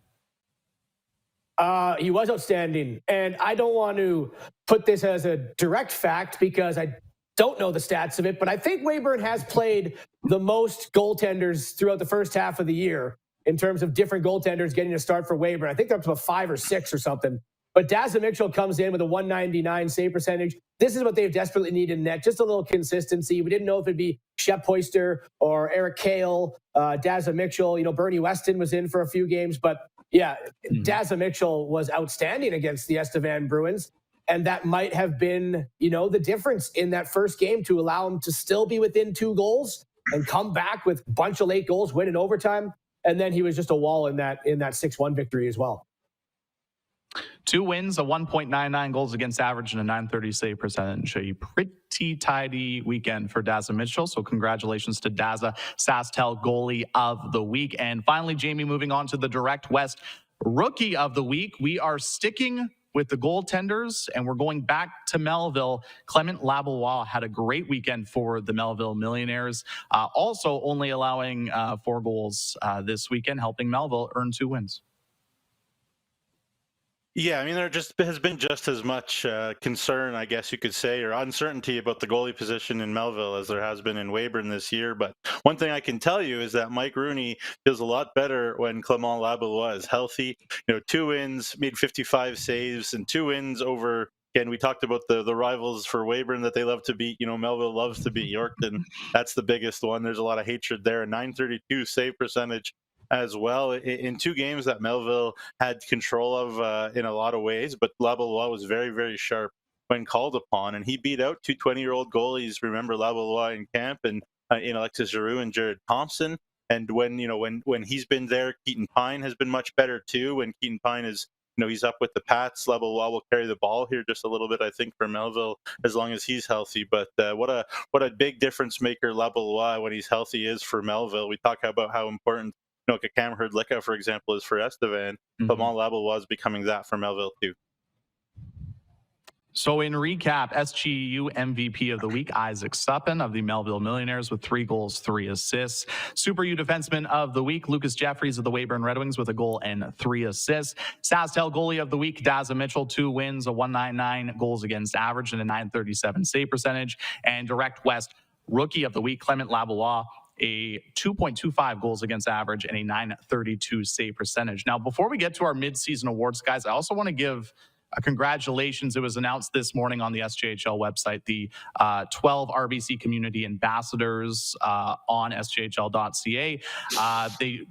He was outstanding. And I don't want to put this as a direct fact because I don't know the stats of it, but I think Weyburn has played the most goaltenders throughout the first half of the year in terms of different goaltenders getting a start for Weyburn. I think they're up to 5 or 6 or something. But Dazza Mitchell comes in with a 199 save percentage. This is what they've desperately needed in net, just a little consistency. We didn't know if it'd be Shep Hoyster or Eric Kale, Dazza Mitchell. Bernie Weston was in for a few games. But yeah, Dazza Mitchell was outstanding against the Estevan Bruins. And that might have been, the difference in that first game to allow him to still be within 2 goals and come back with a bunch of late goals, win in overtime. And then he was just a wall in that 6-1 victory as well. 2 wins, a 1.99 goals against average, and a 930 save percentage. A pretty tidy weekend for Daza Mitchell. So congratulations to Daza, SaskTel goalie of the week. And finally, Jamie, moving on to the Direct West Rookie of the Week. We are sticking with the goaltenders, and we're going back to Melville. Clement Laballois had a great weekend for the Melville Millionaires, also only allowing 4 goals this weekend, helping Melville earn 2 wins. Yeah, I mean, there just has been just as much concern, I guess you could say, or uncertainty about the goalie position in Melville as there has been in Weyburn this year. But one thing I can tell you is that Mike Rooney feels a lot better when Clement Laballois is healthy. 2 wins, made 55 saves, and 2 wins over. Again, we talked about the rivals for Weyburn that they love to beat. Melville loves to beat Yorkton. That's the biggest one. There's a lot of hatred there. A 932 save percentage as well in 2 games that Melville had control of in a lot of ways, but Laballois was very, very sharp when called upon, and he beat out 2 20-year-old goalies. Remember Laballois in camp, and in Alexis Giroux and Jared Thompson. And when he's been there, Keaton Pine has been much better too. When Keaton Pine is he's up with the Pats, Laballois will carry the ball here just a little bit, I think, for Melville as long as he's healthy. But what a big difference maker Laballois when he's healthy is for Melville. We talk about how important Cam Herdlicka, for example, is for Estevan. Clement Laballois is becoming that for Melville too. So in recap, SGEU MVP of the week, Isaac Suppen of the Melville Millionaires with 3 goals, 3 assists. Super U Defenseman of the week, Lucas Jeffries of the Weyburn Red Wings with a goal and 3 assists. SaskTel Goalie of the week, Daza Mitchell, 2 wins, a 199 goals against average, and a 937 save percentage. And Direct West Rookie of the week, Clement Laballois, a 2.25 goals against average and a 932 save percentage. Now, before we get to our midseason awards, guys, I also want to give congratulations. It was announced this morning on the SJHL website, the 12 RBC Community Ambassadors on SJHL.ca.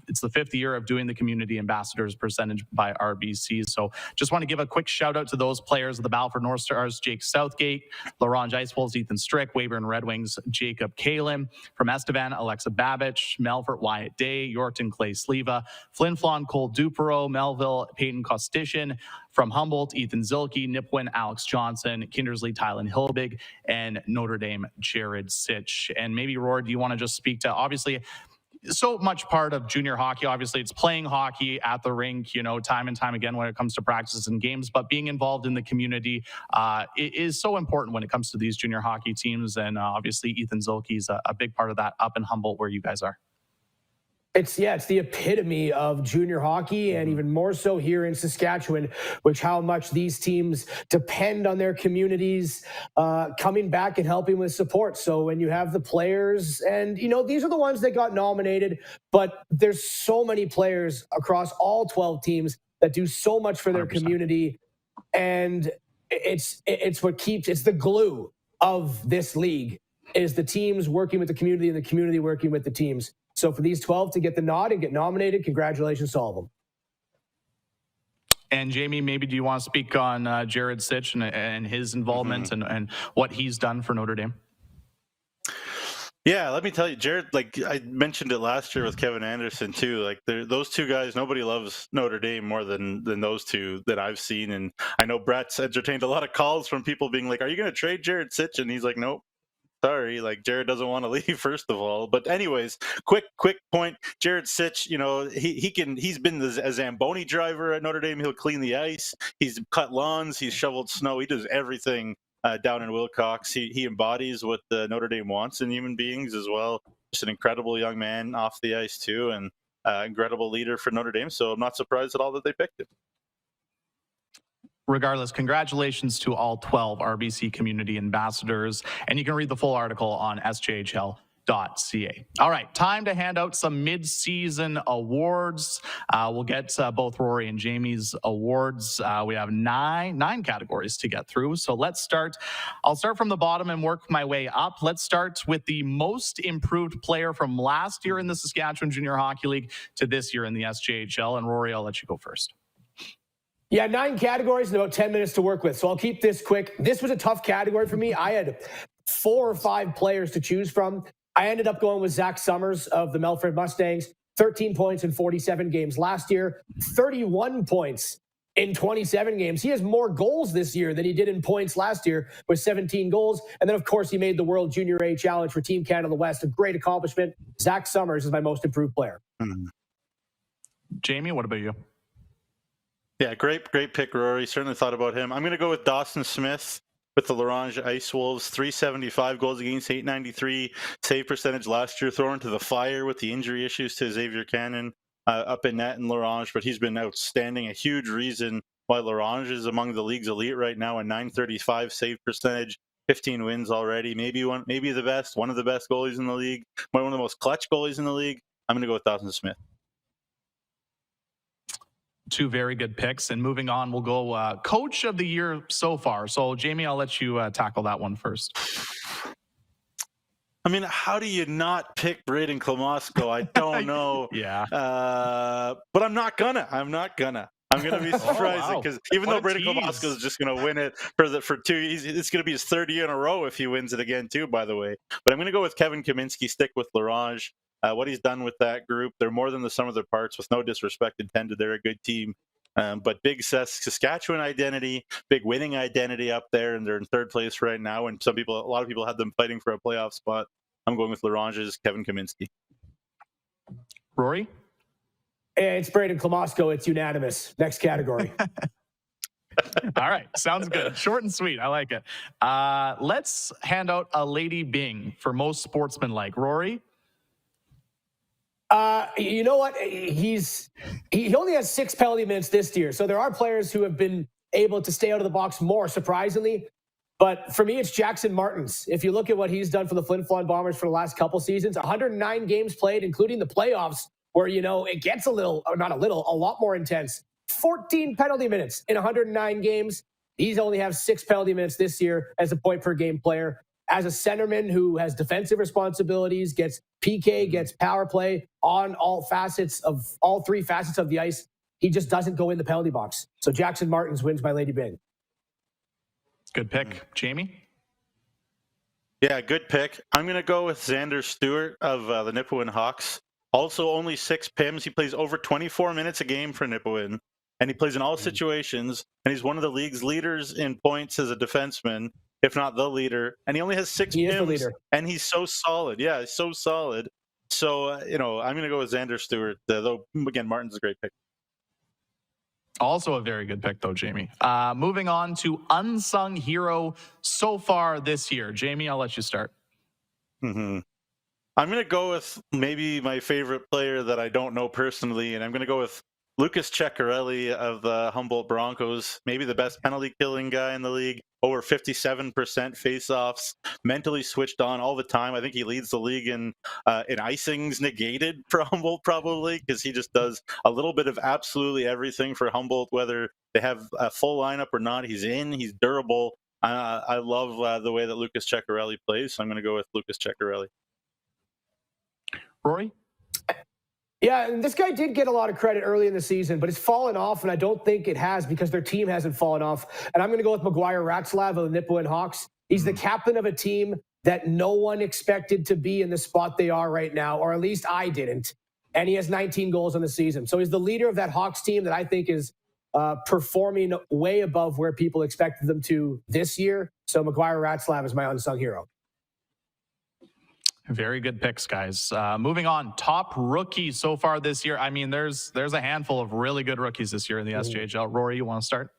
It's the 5th year of doing the Community Ambassadors percentage by RBC. So just want to give a quick shout out to those players of the Battlefords North Stars, Jake Southgate, Laurent Icewolves, Ethan Strick, Weyburn Red Wings, Jacob Kalin, from Estevan, Alexa Babich, Melfort, Wyatt Day, Yorkton, Clay Sleva, Flin Flon, Cole Dupero, Melville, Peyton Kostishin, from Humboldt, Ethan Zilke, Nipwin, Alex Johnson, Kindersley, Tylen Hilbig, and Notre Dame, Jared Sitch. And maybe, Rory, do you want to just speak to, obviously, so much part of junior hockey, obviously, it's playing hockey at the rink, time and time again when it comes to practices and games, but being involved in the community it is so important when it comes to these junior hockey teams. And obviously, Ethan Zilke is a big part of that up in Humboldt where you guys are. It's the epitome of junior hockey, and even more so here in Saskatchewan, which how much these teams depend on their communities coming back and helping with support. So when you have the players, and these are the ones that got nominated, but there's so many players across all 12 teams that do so much for their 100%. Community, and it's the glue of this league is the teams working with the community and the community working with the teams. So for these 12 to get the nod and get nominated, congratulations to all of them. And Jamie, maybe do you want to speak on Jared Sitch and his involvement and what he's done for Notre Dame? Yeah, let me tell you, Jared, I mentioned it last year with Kevin Anderson too. Those 2 guys, nobody loves Notre Dame more than those 2 that I've seen. And I know Brett's entertained a lot of calls from people being like, "Are you going to trade Jared Sitch?" And he's like, "Nope. Sorry, Jared doesn't want to leave, first of all." But anyways, quick point. Jared Sitch, he's been a Zamboni driver at Notre Dame. He'll clean the ice. He's cut lawns. He's shoveled snow. He does everything down in Wilcox. He embodies what Notre Dame wants in human beings as well. Just an incredible young man off the ice too, and incredible leader for Notre Dame. So I'm not surprised at all that they picked him. Regardless, congratulations to all 12 RBC Community Ambassadors. And you can read the full article on SJHL.ca. All right, time to hand out some mid-season awards. We'll get both Rory and Jamie's awards. We have nine categories to get through. So let's start. I'll start from the bottom and work my way up. Let's start with the most improved player from last year in the Saskatchewan Junior Hockey League to this year in the SJHL. And Rory, I'll let you go first. Yeah, 9 categories and about 10 minutes to work with. So I'll keep this quick. This was a tough category for me. I had 4 or 5 players to choose from. I ended up going with Zach Summers of the Melfort Mustangs, 13 points in 47 games last year, 31 points in 27 games. He has more goals this year than he did in points last year with 17 goals. And then, of course, he made the World Junior A Challenge for Team Canada West. A great accomplishment. Zach Summers is my most improved player. Jamie, what about you? Yeah, great pick, Rory. Certainly thought about him. I'm going to go with Dawson Smith with the L'Orange Ice Wolves. 375 goals against, 893 save percentage last year. Thrown into the fire with the injury issues to Xavier Cannon up in net in L'Orange, but he's been outstanding. A huge reason why L'Orange is among the league's elite right now. A 935 save percentage, 15 wins already. Maybe the best, one of the best goalies in the league, one of the most clutch goalies in the league. I'm going to go with Dawson Smith. Two very good picks. And moving on, we'll go coach of the year so far. So, Jamie, I'll let you tackle that one first. I mean, how do you not pick Braden Klamosko? I don't know. Yeah. But I'm not gonna. I'm gonna be surprised because even though Braden Klamosko is just gonna win it for two, it's gonna be his third year in a row if he wins it again too. By the way, but I'm gonna go with Kevin Kaminski. Stick with L'Orange. What he's done with that group, they're more than the sum of their parts. With no disrespect intended, they're a good team. But big Saskatchewan identity, big winning identity up there, and they're in third place right now. And a lot of people had them fighting for a playoff spot. I'm going with L'Orange's Kevin Kaminski. Rory? It's Braden Klamosko. It's unanimous. Next category. All right. Sounds good. Short and sweet. I like it. Let's hand out a Lady Byng for most sportsmanlike. Rory? You know what? He only has 6 penalty minutes this year. So there are players who have been able to stay out of the box more, surprisingly. But for me, it's Jackson Martins. If you look at what he's done for the Flin Flon Bombers for the last couple seasons, 109 games played, including the playoffs, where, it gets a lot more intense. 14 penalty minutes in 109 games. He's only have 6 penalty minutes this year as a point per game player. As a centerman who has defensive responsibilities, gets PK, gets power play on all 3 facets of the ice, he just doesn't go in the penalty box. So Jackson Martins wins by Lady Byng. Good pick. Jamie? Yeah, good pick. I'm going to go with Xander Stewart of the Nipawin Hawks. Also only 6 PIMs. He plays over 24 minutes a game for Nipawin, and he plays in all situations, and he's one of the league's leaders in points as a defenseman, if not the leader. And he only has 6 PIMs, and he's so solid. Yeah, he's so solid. So, I'm going to go with Xander Stewart, though, again, Martin's a great pick. Also a very good pick, though, Jamie. Moving on to unsung hero so far this year. Jamie, I'll let you start. I'm going to go with maybe my favorite player that I don't know personally, and I'm going to go with Lucas Ceccarelli of the Humboldt Broncos, maybe the best penalty killing guy in the league, over 57% face-offs, mentally switched on all the time. I think he leads the league in icings negated for Humboldt probably, because he just does a little bit of absolutely everything for Humboldt, whether they have a full lineup or not. He's durable. I love the way that Lucas Ceccarelli plays, so I'm going to go with Lucas Ceccarelli. Rory? Yeah, and this guy did get a lot of credit early in the season, but it's fallen off, and I don't think it has because their team hasn't fallen off. And I'm going to go with Maguire Ratzlav of the Nipawin Hawks. He's the captain of a team that no one expected to be in the spot they are right now, or at least I didn't. And he has 19 goals in the season. So he's the leader of that Hawks team that I think is performing way above where people expected them to this year. So Maguire Ratzlav is my unsung hero. Very good picks, guys. Moving on, top rookies so far this year. I mean, there's a handful of really good rookies this year in the SJHL. Rory, you want to start?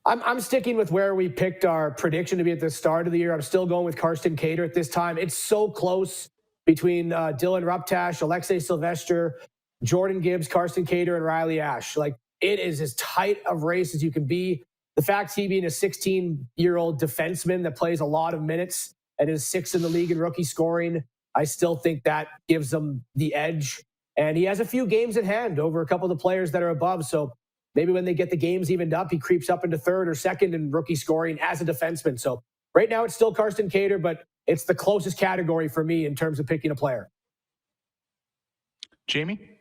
I'm sticking with where we picked our prediction to be at the start of the year. I'm still going with Karsten Cater at this time. It's so close between Dylan Ruptash, Alexei Sylvester, Jordan Gibbs, Karsten Cater, and Riley Ash. Like, it is as tight of race as you can be. The fact he being a 16-year-old defenseman that plays a lot of minutes and is 6th in the league in rookie scoring, I still think that gives them the edge. And he has a few games in hand over a couple of the players that are above. So maybe when they get the games evened up, he creeps up into 3rd or 2nd in rookie scoring as a defenseman. So right now it's still Karsten Cater, but it's the closest category for me in terms of picking a player. Jamie?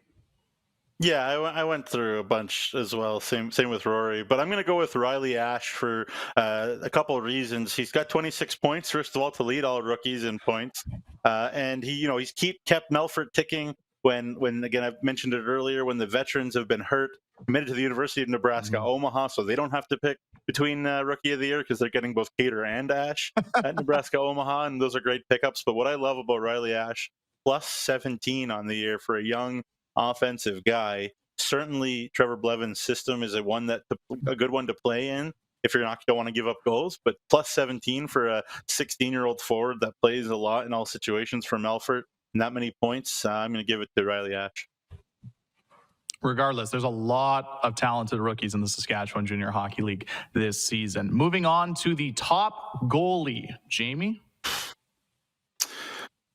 Yeah, I went through a bunch as well. Same with Rory, but I'm going to go with Riley Ash for a couple of reasons. He's got 26 points, first of all, to lead all rookies in points, and he's kept Melfort ticking. when again, I've mentioned it earlier, when the veterans have been hurt, committed to the University of Nebraska Omaha, so they don't have to pick between Rookie of the Year because they're getting both Cater and Ash at Nebraska Omaha, and those are great pickups. But what I love about Riley Ash, plus 17 on the year for a young offensive guy. Certainly, Trevor Blevin's system is a good one to play in if you're not don't want to give up goals. But plus 17 for a 16-year-old forward that plays a lot in all situations for Melfort, and that many points, I'm going to give it to Riley Ash. Regardless, there's a lot of talented rookies in the Saskatchewan Junior Hockey League this season. Moving on to the top goalie, Jamie.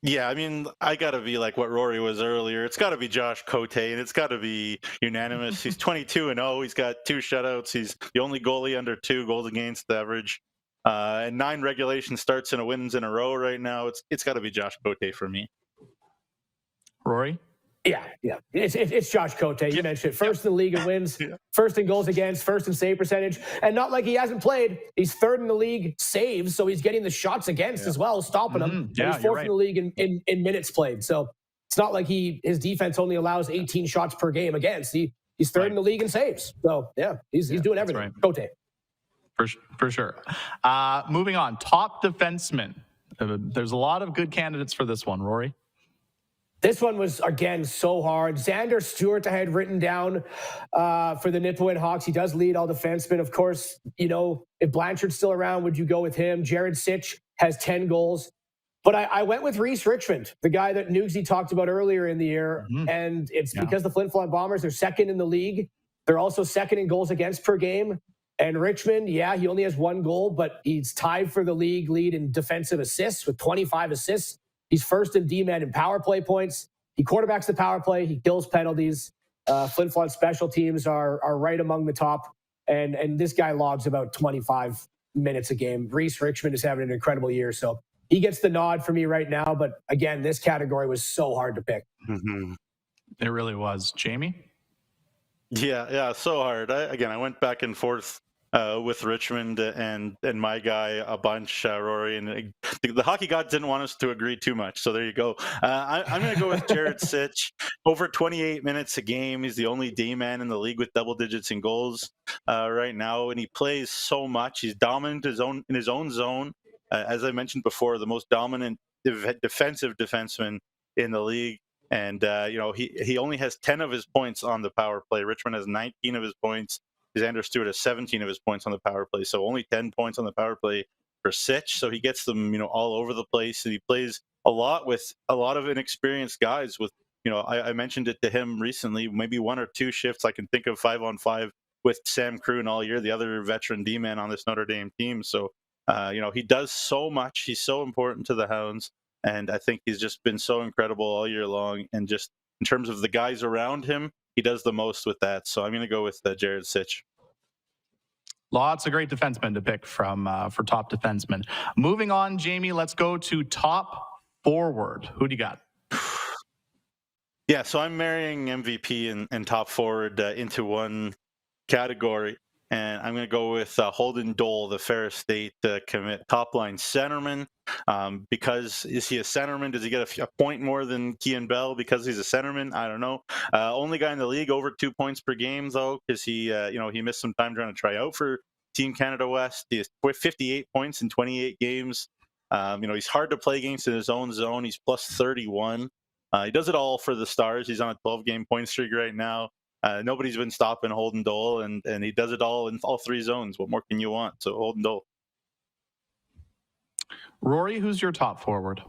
Yeah, I mean, I got to be like what Rory was earlier. It's got to be Josh Cote, and it's got to be unanimous. He's 22-0. He's got 2 shutouts. He's the only goalie under 2 goals against average. And 9 regulation starts and wins in a row right now. It's got to be Josh Cote for me. Rory? Yeah. It's Josh Cote. You mentioned it. First in the league in wins, first in goals against, first in save percentage. And not like he hasn't played. He's 3rd in the league saves, so he's getting the shots against as well, stopping them. Yeah, he's 4th in the league in minutes played. So it's not like his defense only allows 18 shots per game against. He's 3rd in the league in saves. So, he's doing everything. Cote. For sure. Moving on, top defenseman. There's a lot of good candidates for this one, Rory. This one was, again, so hard. Xander Stewart, I had written down for the Nipawin Hawks. He does lead all defensemen. Of course, if Blanchard's still around, would you go with him? Jared Sitch has 10 goals. But I went with Reese Richmond, the guy that Nugsy talked about earlier in the year. And it's because the Flin Flon Bombers are 2nd in the league. They're also 2nd in goals against per game. And Richmond, he only has 1 goal, but he's tied for the league lead in defensive assists with 25 assists. He's 1st in D-man in power play points. He quarterbacks the power play. He kills penalties. Flin Flon special teams are right among the top. And this guy logs about 25 minutes a game. Reese Richmond is having an incredible year. So he gets the nod for me right now. But again, this category was so hard to pick. It really was. Jamie? Yeah, so hard. I went back and forth with Richmond and my guy a bunch, Rory, and the hockey gods didn't want us to agree too much, so there you go. I'm going to go with Jared Sitch. Over 28 minutes a game. He's the only D-man in the league with double digits in goals right now, and he plays so much. He's dominant in his own zone. As I mentioned before, the most dominant defensive defenseman in the league. And, he only has 10 of his points on the power play. Richmond has 19 of his points. Xander Stewart has 17 of his points on the power play. So only 10 points on the power play for Sitch. So he gets them, all over the place. And he plays a lot with a lot of inexperienced guys with, I mentioned it to him recently, maybe 1 or 2 shifts I can think of 5-on-5 with Sam Kroon all year, the other veteran D-man on this Notre Dame team. So, he does so much. He's so important to the Hounds. And I think he's just been so incredible all year long. And just in terms of the guys around him, he does the most with that. So I'm going to go with Jared Sitch. Lots of great defensemen to pick from for top defensemen. Moving on, Jamie, let's go to top forward. Who do you got? Yeah, so I'm marrying MVP and top forward into one category. And I'm going to go with Holden Dole, the Ferris State commit, top line centerman. Because is he a centerman? Does he get a point more than Keon Bell because he's a centerman? I don't know. Only guy in the league over 2 points per game, though, because he missed some time trying to try out for Team Canada West. He has 58 points in 28 games. He's hard to play against in his own zone. He's plus 31. He does it all for the Stars. He's on a 12-game point streak right now. Nobody's been stopping Holden Dole, and he does it all in all 3 zones. What more can you want? So Holden Dole. Rory, who's your top forward?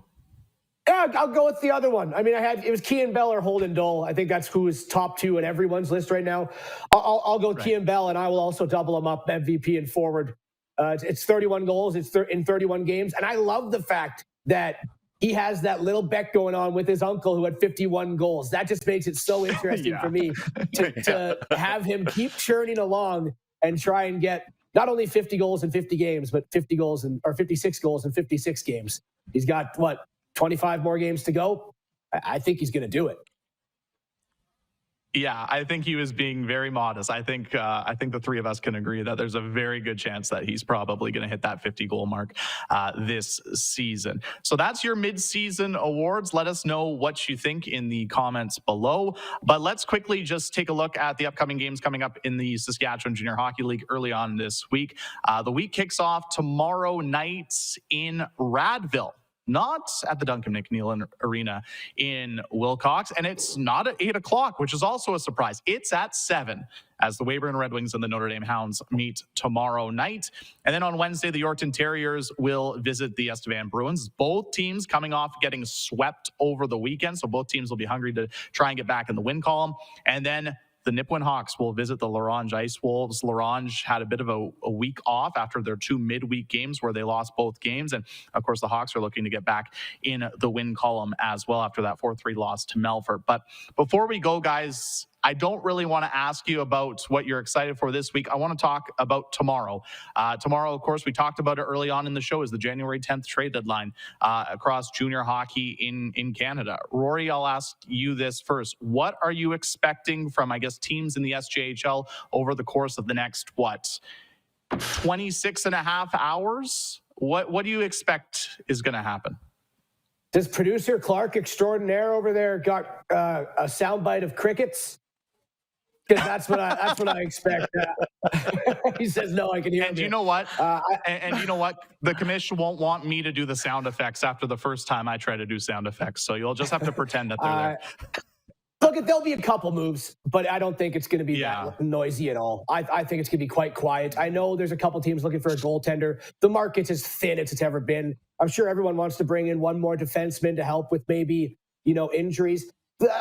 Yeah, I'll go with the other one. I mean, it was Keon Bell or Holden Dole. I think that's who is top 2 in everyone's list right now. I'll go with Keon Bell, and I will also double him up MVP and forward. It's 31 goals. It's in 31 games. And I love the fact that he has that little bet going on with his uncle who had 51 goals. That just makes it so interesting for me to have him keep churning along and try and get not only 50 goals in 50 games, but 56 goals in 56 games. He's got, 25 more games to go? I think he's going to do it. Yeah, I think he was being very modest. I think the three of us can agree that there's a very good chance that he's probably going to hit that 50 goal mark this season. So that's your mid-season awards. Let us know what you think in the comments below. But let's quickly just take a look at the upcoming games coming up in the Saskatchewan Junior Hockey League early on this week. The week kicks off tomorrow night in Radville. Not at the Duncan McNeil Arena in Wilcox. And it's not at 8 o'clock, which is also a surprise. It's at 7 as the Weyburn Red Wings and the Notre Dame Hounds meet tomorrow night. And then on Wednesday, the Yorkton Terriers will visit the Estevan Bruins. Both teams coming off getting swept over the weekend. So both teams will be hungry to try and get back in the win column. And then the Nipawin Hawks will visit the Larange Ice Wolves. Larange had a bit of a week off after their 2 midweek games where they lost both games. And of course, the Hawks are looking to get back in the win column as well after that 4-3 loss to Melfort. But before we go, guys, I don't really want to ask you about what you're excited for this week. I want to talk about tomorrow. Tomorrow, of course, we talked about it early on in the show, is the January 10th trade deadline across junior hockey in Canada. Rory, I'll ask you this first. What are you expecting from, I guess, teams in the SJHL over the course of the next, 26 and a half hours? What do you expect is going to happen? Does producer Clark extraordinaire over there got a soundbite of crickets? Because that's what I expect. He says no. I can hear. And you know what? And you know what? The commission won't want me to do the sound effects after the first time I try to do sound effects. So you'll just have to pretend that they're there. Look, there'll be a couple moves, but I don't think it's going to be that noisy at all. I think it's going to be quite quiet. I know there's a couple teams looking for a goaltender. The market's as thin as it's ever been. I'm sure everyone wants to bring in one more defenseman to help with maybe, injuries.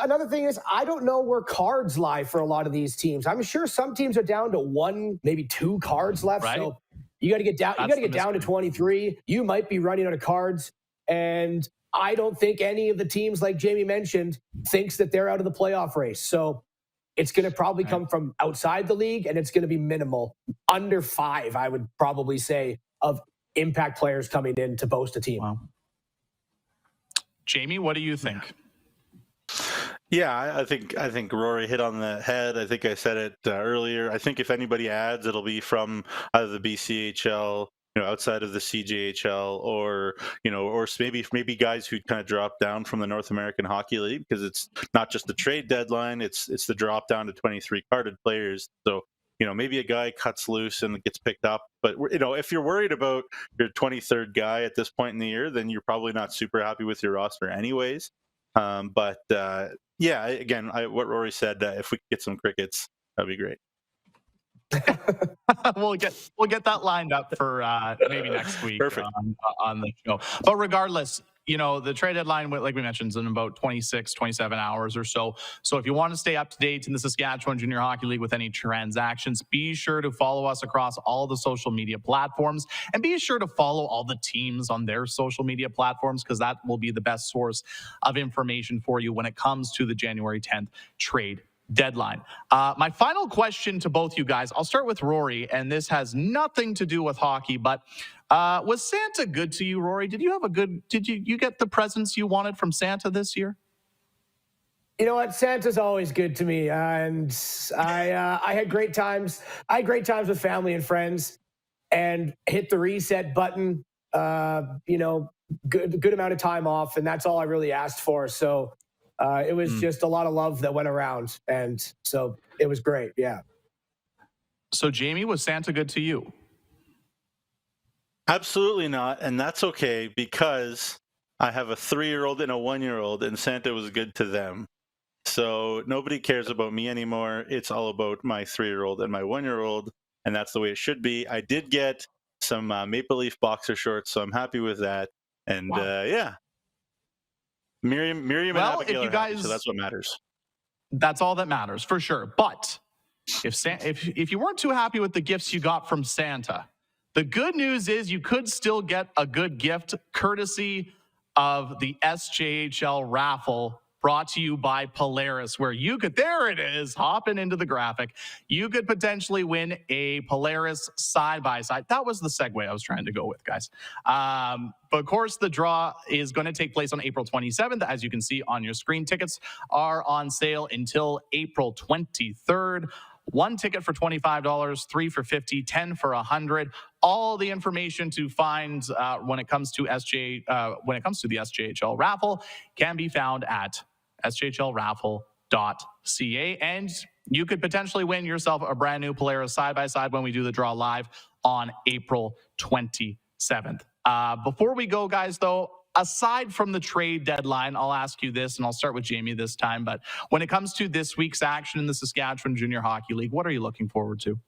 Another thing is, I don't know where cards lie for a lot of these teams. I'm sure some teams are down to 1, maybe 2 cards left. Right. So you got to get down. You got to get down to 23. You might be running out of cards, and I don't think any of the teams, like Jamie mentioned, thinks that they're out of the playoff race. So it's going to probably come from outside the league, and it's going to be minimal, under 5, I would probably say, of impact players coming in to boast a team. Wow. Jamie, what do you think? Yeah, I think Rory hit on the head. I think I said it earlier. I think if anybody adds, it'll be from either the BCHL, outside of the CJHL, or maybe guys who kind of drop down from the North American Hockey League, because it's not just the trade deadline; it's the drop down to 23 carded players. So maybe a guy cuts loose and gets picked up. But if you're worried about your 23rd guy at this point in the year, then you're probably not super happy with your roster, anyways. Yeah, again, what Rory said, if we could get some crickets, that'd be great. we'll get that lined up for maybe next week. Perfect. On the show. But regardless, the trade deadline, like we mentioned, is in about 26, 27 hours or so. So if you want to stay up to date in the Saskatchewan Junior Hockey League with any transactions, be sure to follow us across all the social media platforms, and be sure to follow all the teams on their social media platforms, because that will be the best source of information for you when it comes to the January 10th trade deadline. My final question to both you guys, I'll start with Rory, and this has nothing to do with hockey, but was Santa good to you, Rory? Did you get the presents you wanted from Santa this year? You know what? Santa's always good to me, and I had great times. I had great times with family and friends, and hit the reset button. Good amount of time off, and that's all I really asked for. So it was just a lot of love that went around, and so it was great. Yeah. So Jamie, was Santa good to you? Absolutely not, and that's okay, because I have a 3-year-old and a 1-year-old, and Santa was good to them. So nobody cares about me anymore. It's all about my 3-year-old and my 1-year-old, and that's the way it should be. I did get some Maple Leaf boxer shorts, so I'm happy with that. And yeah, Miriam and Abigail are happy, so that's what matters. That's all that matters, for sure. But if you weren't too happy with the gifts you got from Santa, the good news is you could still get a good gift courtesy of the SJHL raffle brought to you by Polaris, where you could, there it is, hopping into the graphic. You could potentially win a Polaris side-by-side. That was the segue I was trying to go with, guys. But of course, the draw is going to take place on April 27th. As you can see on your screen, tickets are on sale until April 23rd. 1 ticket for $25, 3 for $50, 10 for $100. All the information to find when it comes to the SJHL raffle can be found at sjhlraffle.ca, and you could potentially win yourself a brand new Polaris side-by-side when we do the draw live on April 27th. Before we go, guys, though, aside from the trade deadline, I'll ask you this, and I'll start with Jamie this time, but when it comes to this week's action in the Saskatchewan Junior Hockey League, what are you looking forward to?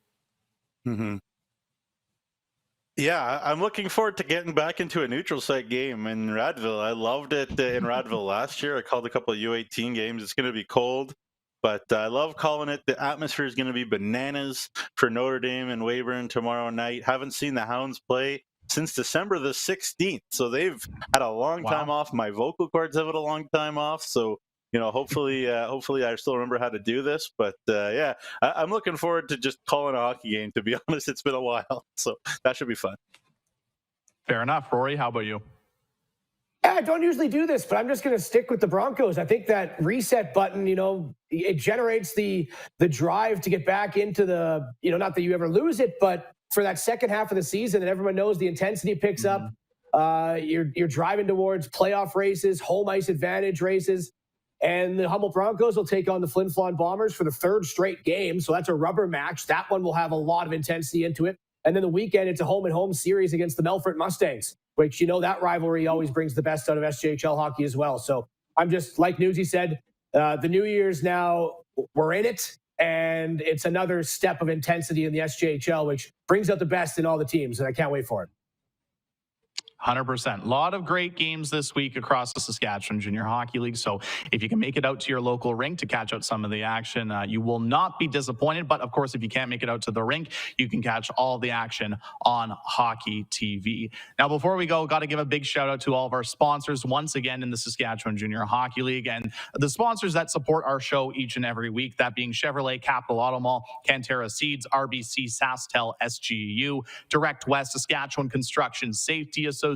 Yeah, I'm looking forward to getting back into a neutral site game in Radville. I loved it in Radville last year. I called a couple of U18 games. It's going to be cold, but I love calling it. The atmosphere is going to be bananas for Notre Dame and Weyburn tomorrow night. Haven't seen the Hounds play since December the 16th, so they've had a long time off. My vocal cords have had a long time off, so hopefully I still remember how to do this. But yeah, I'm looking forward to just calling a hockey game. To be honest, it's been a while, so that should be fun. Fair enough. Rory, how about you? Yeah, I don't usually do this, but I'm just going to stick with the Broncos. I think that reset button, it generates the drive to get back into the, not that you ever lose it, but for that second half of the season, and everyone knows the intensity picks up. You're driving towards playoff races, home ice advantage races, and the Humboldt Broncos will take on the Flin Flon Bombers for the 3rd straight game. So that's a rubber match. That one will have a lot of intensity into it. And then the weekend, it's a home-and-home series against the Melfort Mustangs, which, that rivalry always brings the best out of SJHL hockey as well. So I'm just, like Newsy said, the New Year's now, we're in it. And it's another step of intensity in the SJHL, which brings out the best in all the teams, and I can't wait for it. 100%. A lot of great games this week across the Saskatchewan Junior Hockey League. So if you can make it out to your local rink to catch out some of the action, you will not be disappointed. But of course, if you can't make it out to the rink, you can catch all the action on Hockey TV. Now, before we go, got to give a big shout out to all of our sponsors once again in the Saskatchewan Junior Hockey League, and the sponsors that support our show each and every week, that being Chevrolet, Capital Auto Mall, Cantera Seeds, RBC, SaskTel, SGEU, Direct West, Saskatchewan Construction Safety Association,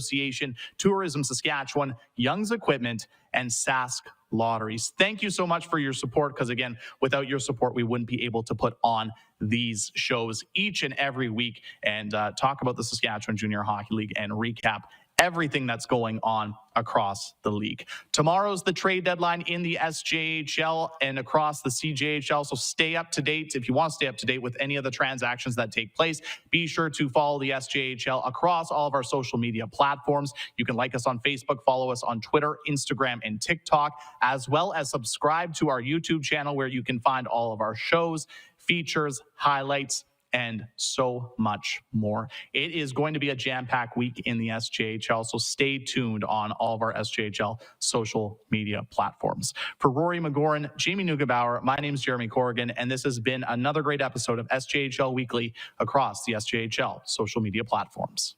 Tourism Saskatchewan, Young's Equipment, and Sask Lotteries. Thank you so much for your support, because again, without your support, we wouldn't be able to put on these shows each and every week and talk about the Saskatchewan Junior Hockey League and recap everything that's going on across the league. Tomorrow's the trade deadline in the SJHL and across the CJHL, so stay up to date. If you want to stay up to date with any of the transactions that take place, be sure to follow the SJHL across all of our social media platforms. You can like us on Facebook, follow us on Twitter, Instagram, and TikTok, as well as subscribe to our YouTube channel, where you can find all of our shows, features, highlights, and so much more. It is going to be a jam-packed week in the SJHL, so stay tuned on all of our SJHL social media platforms. For Rory Mcgouran, Jamie Neugebauer, my name is Jeromy Corrigan, and this has been another great episode of SJHL Weekly across the SJHL social media platforms.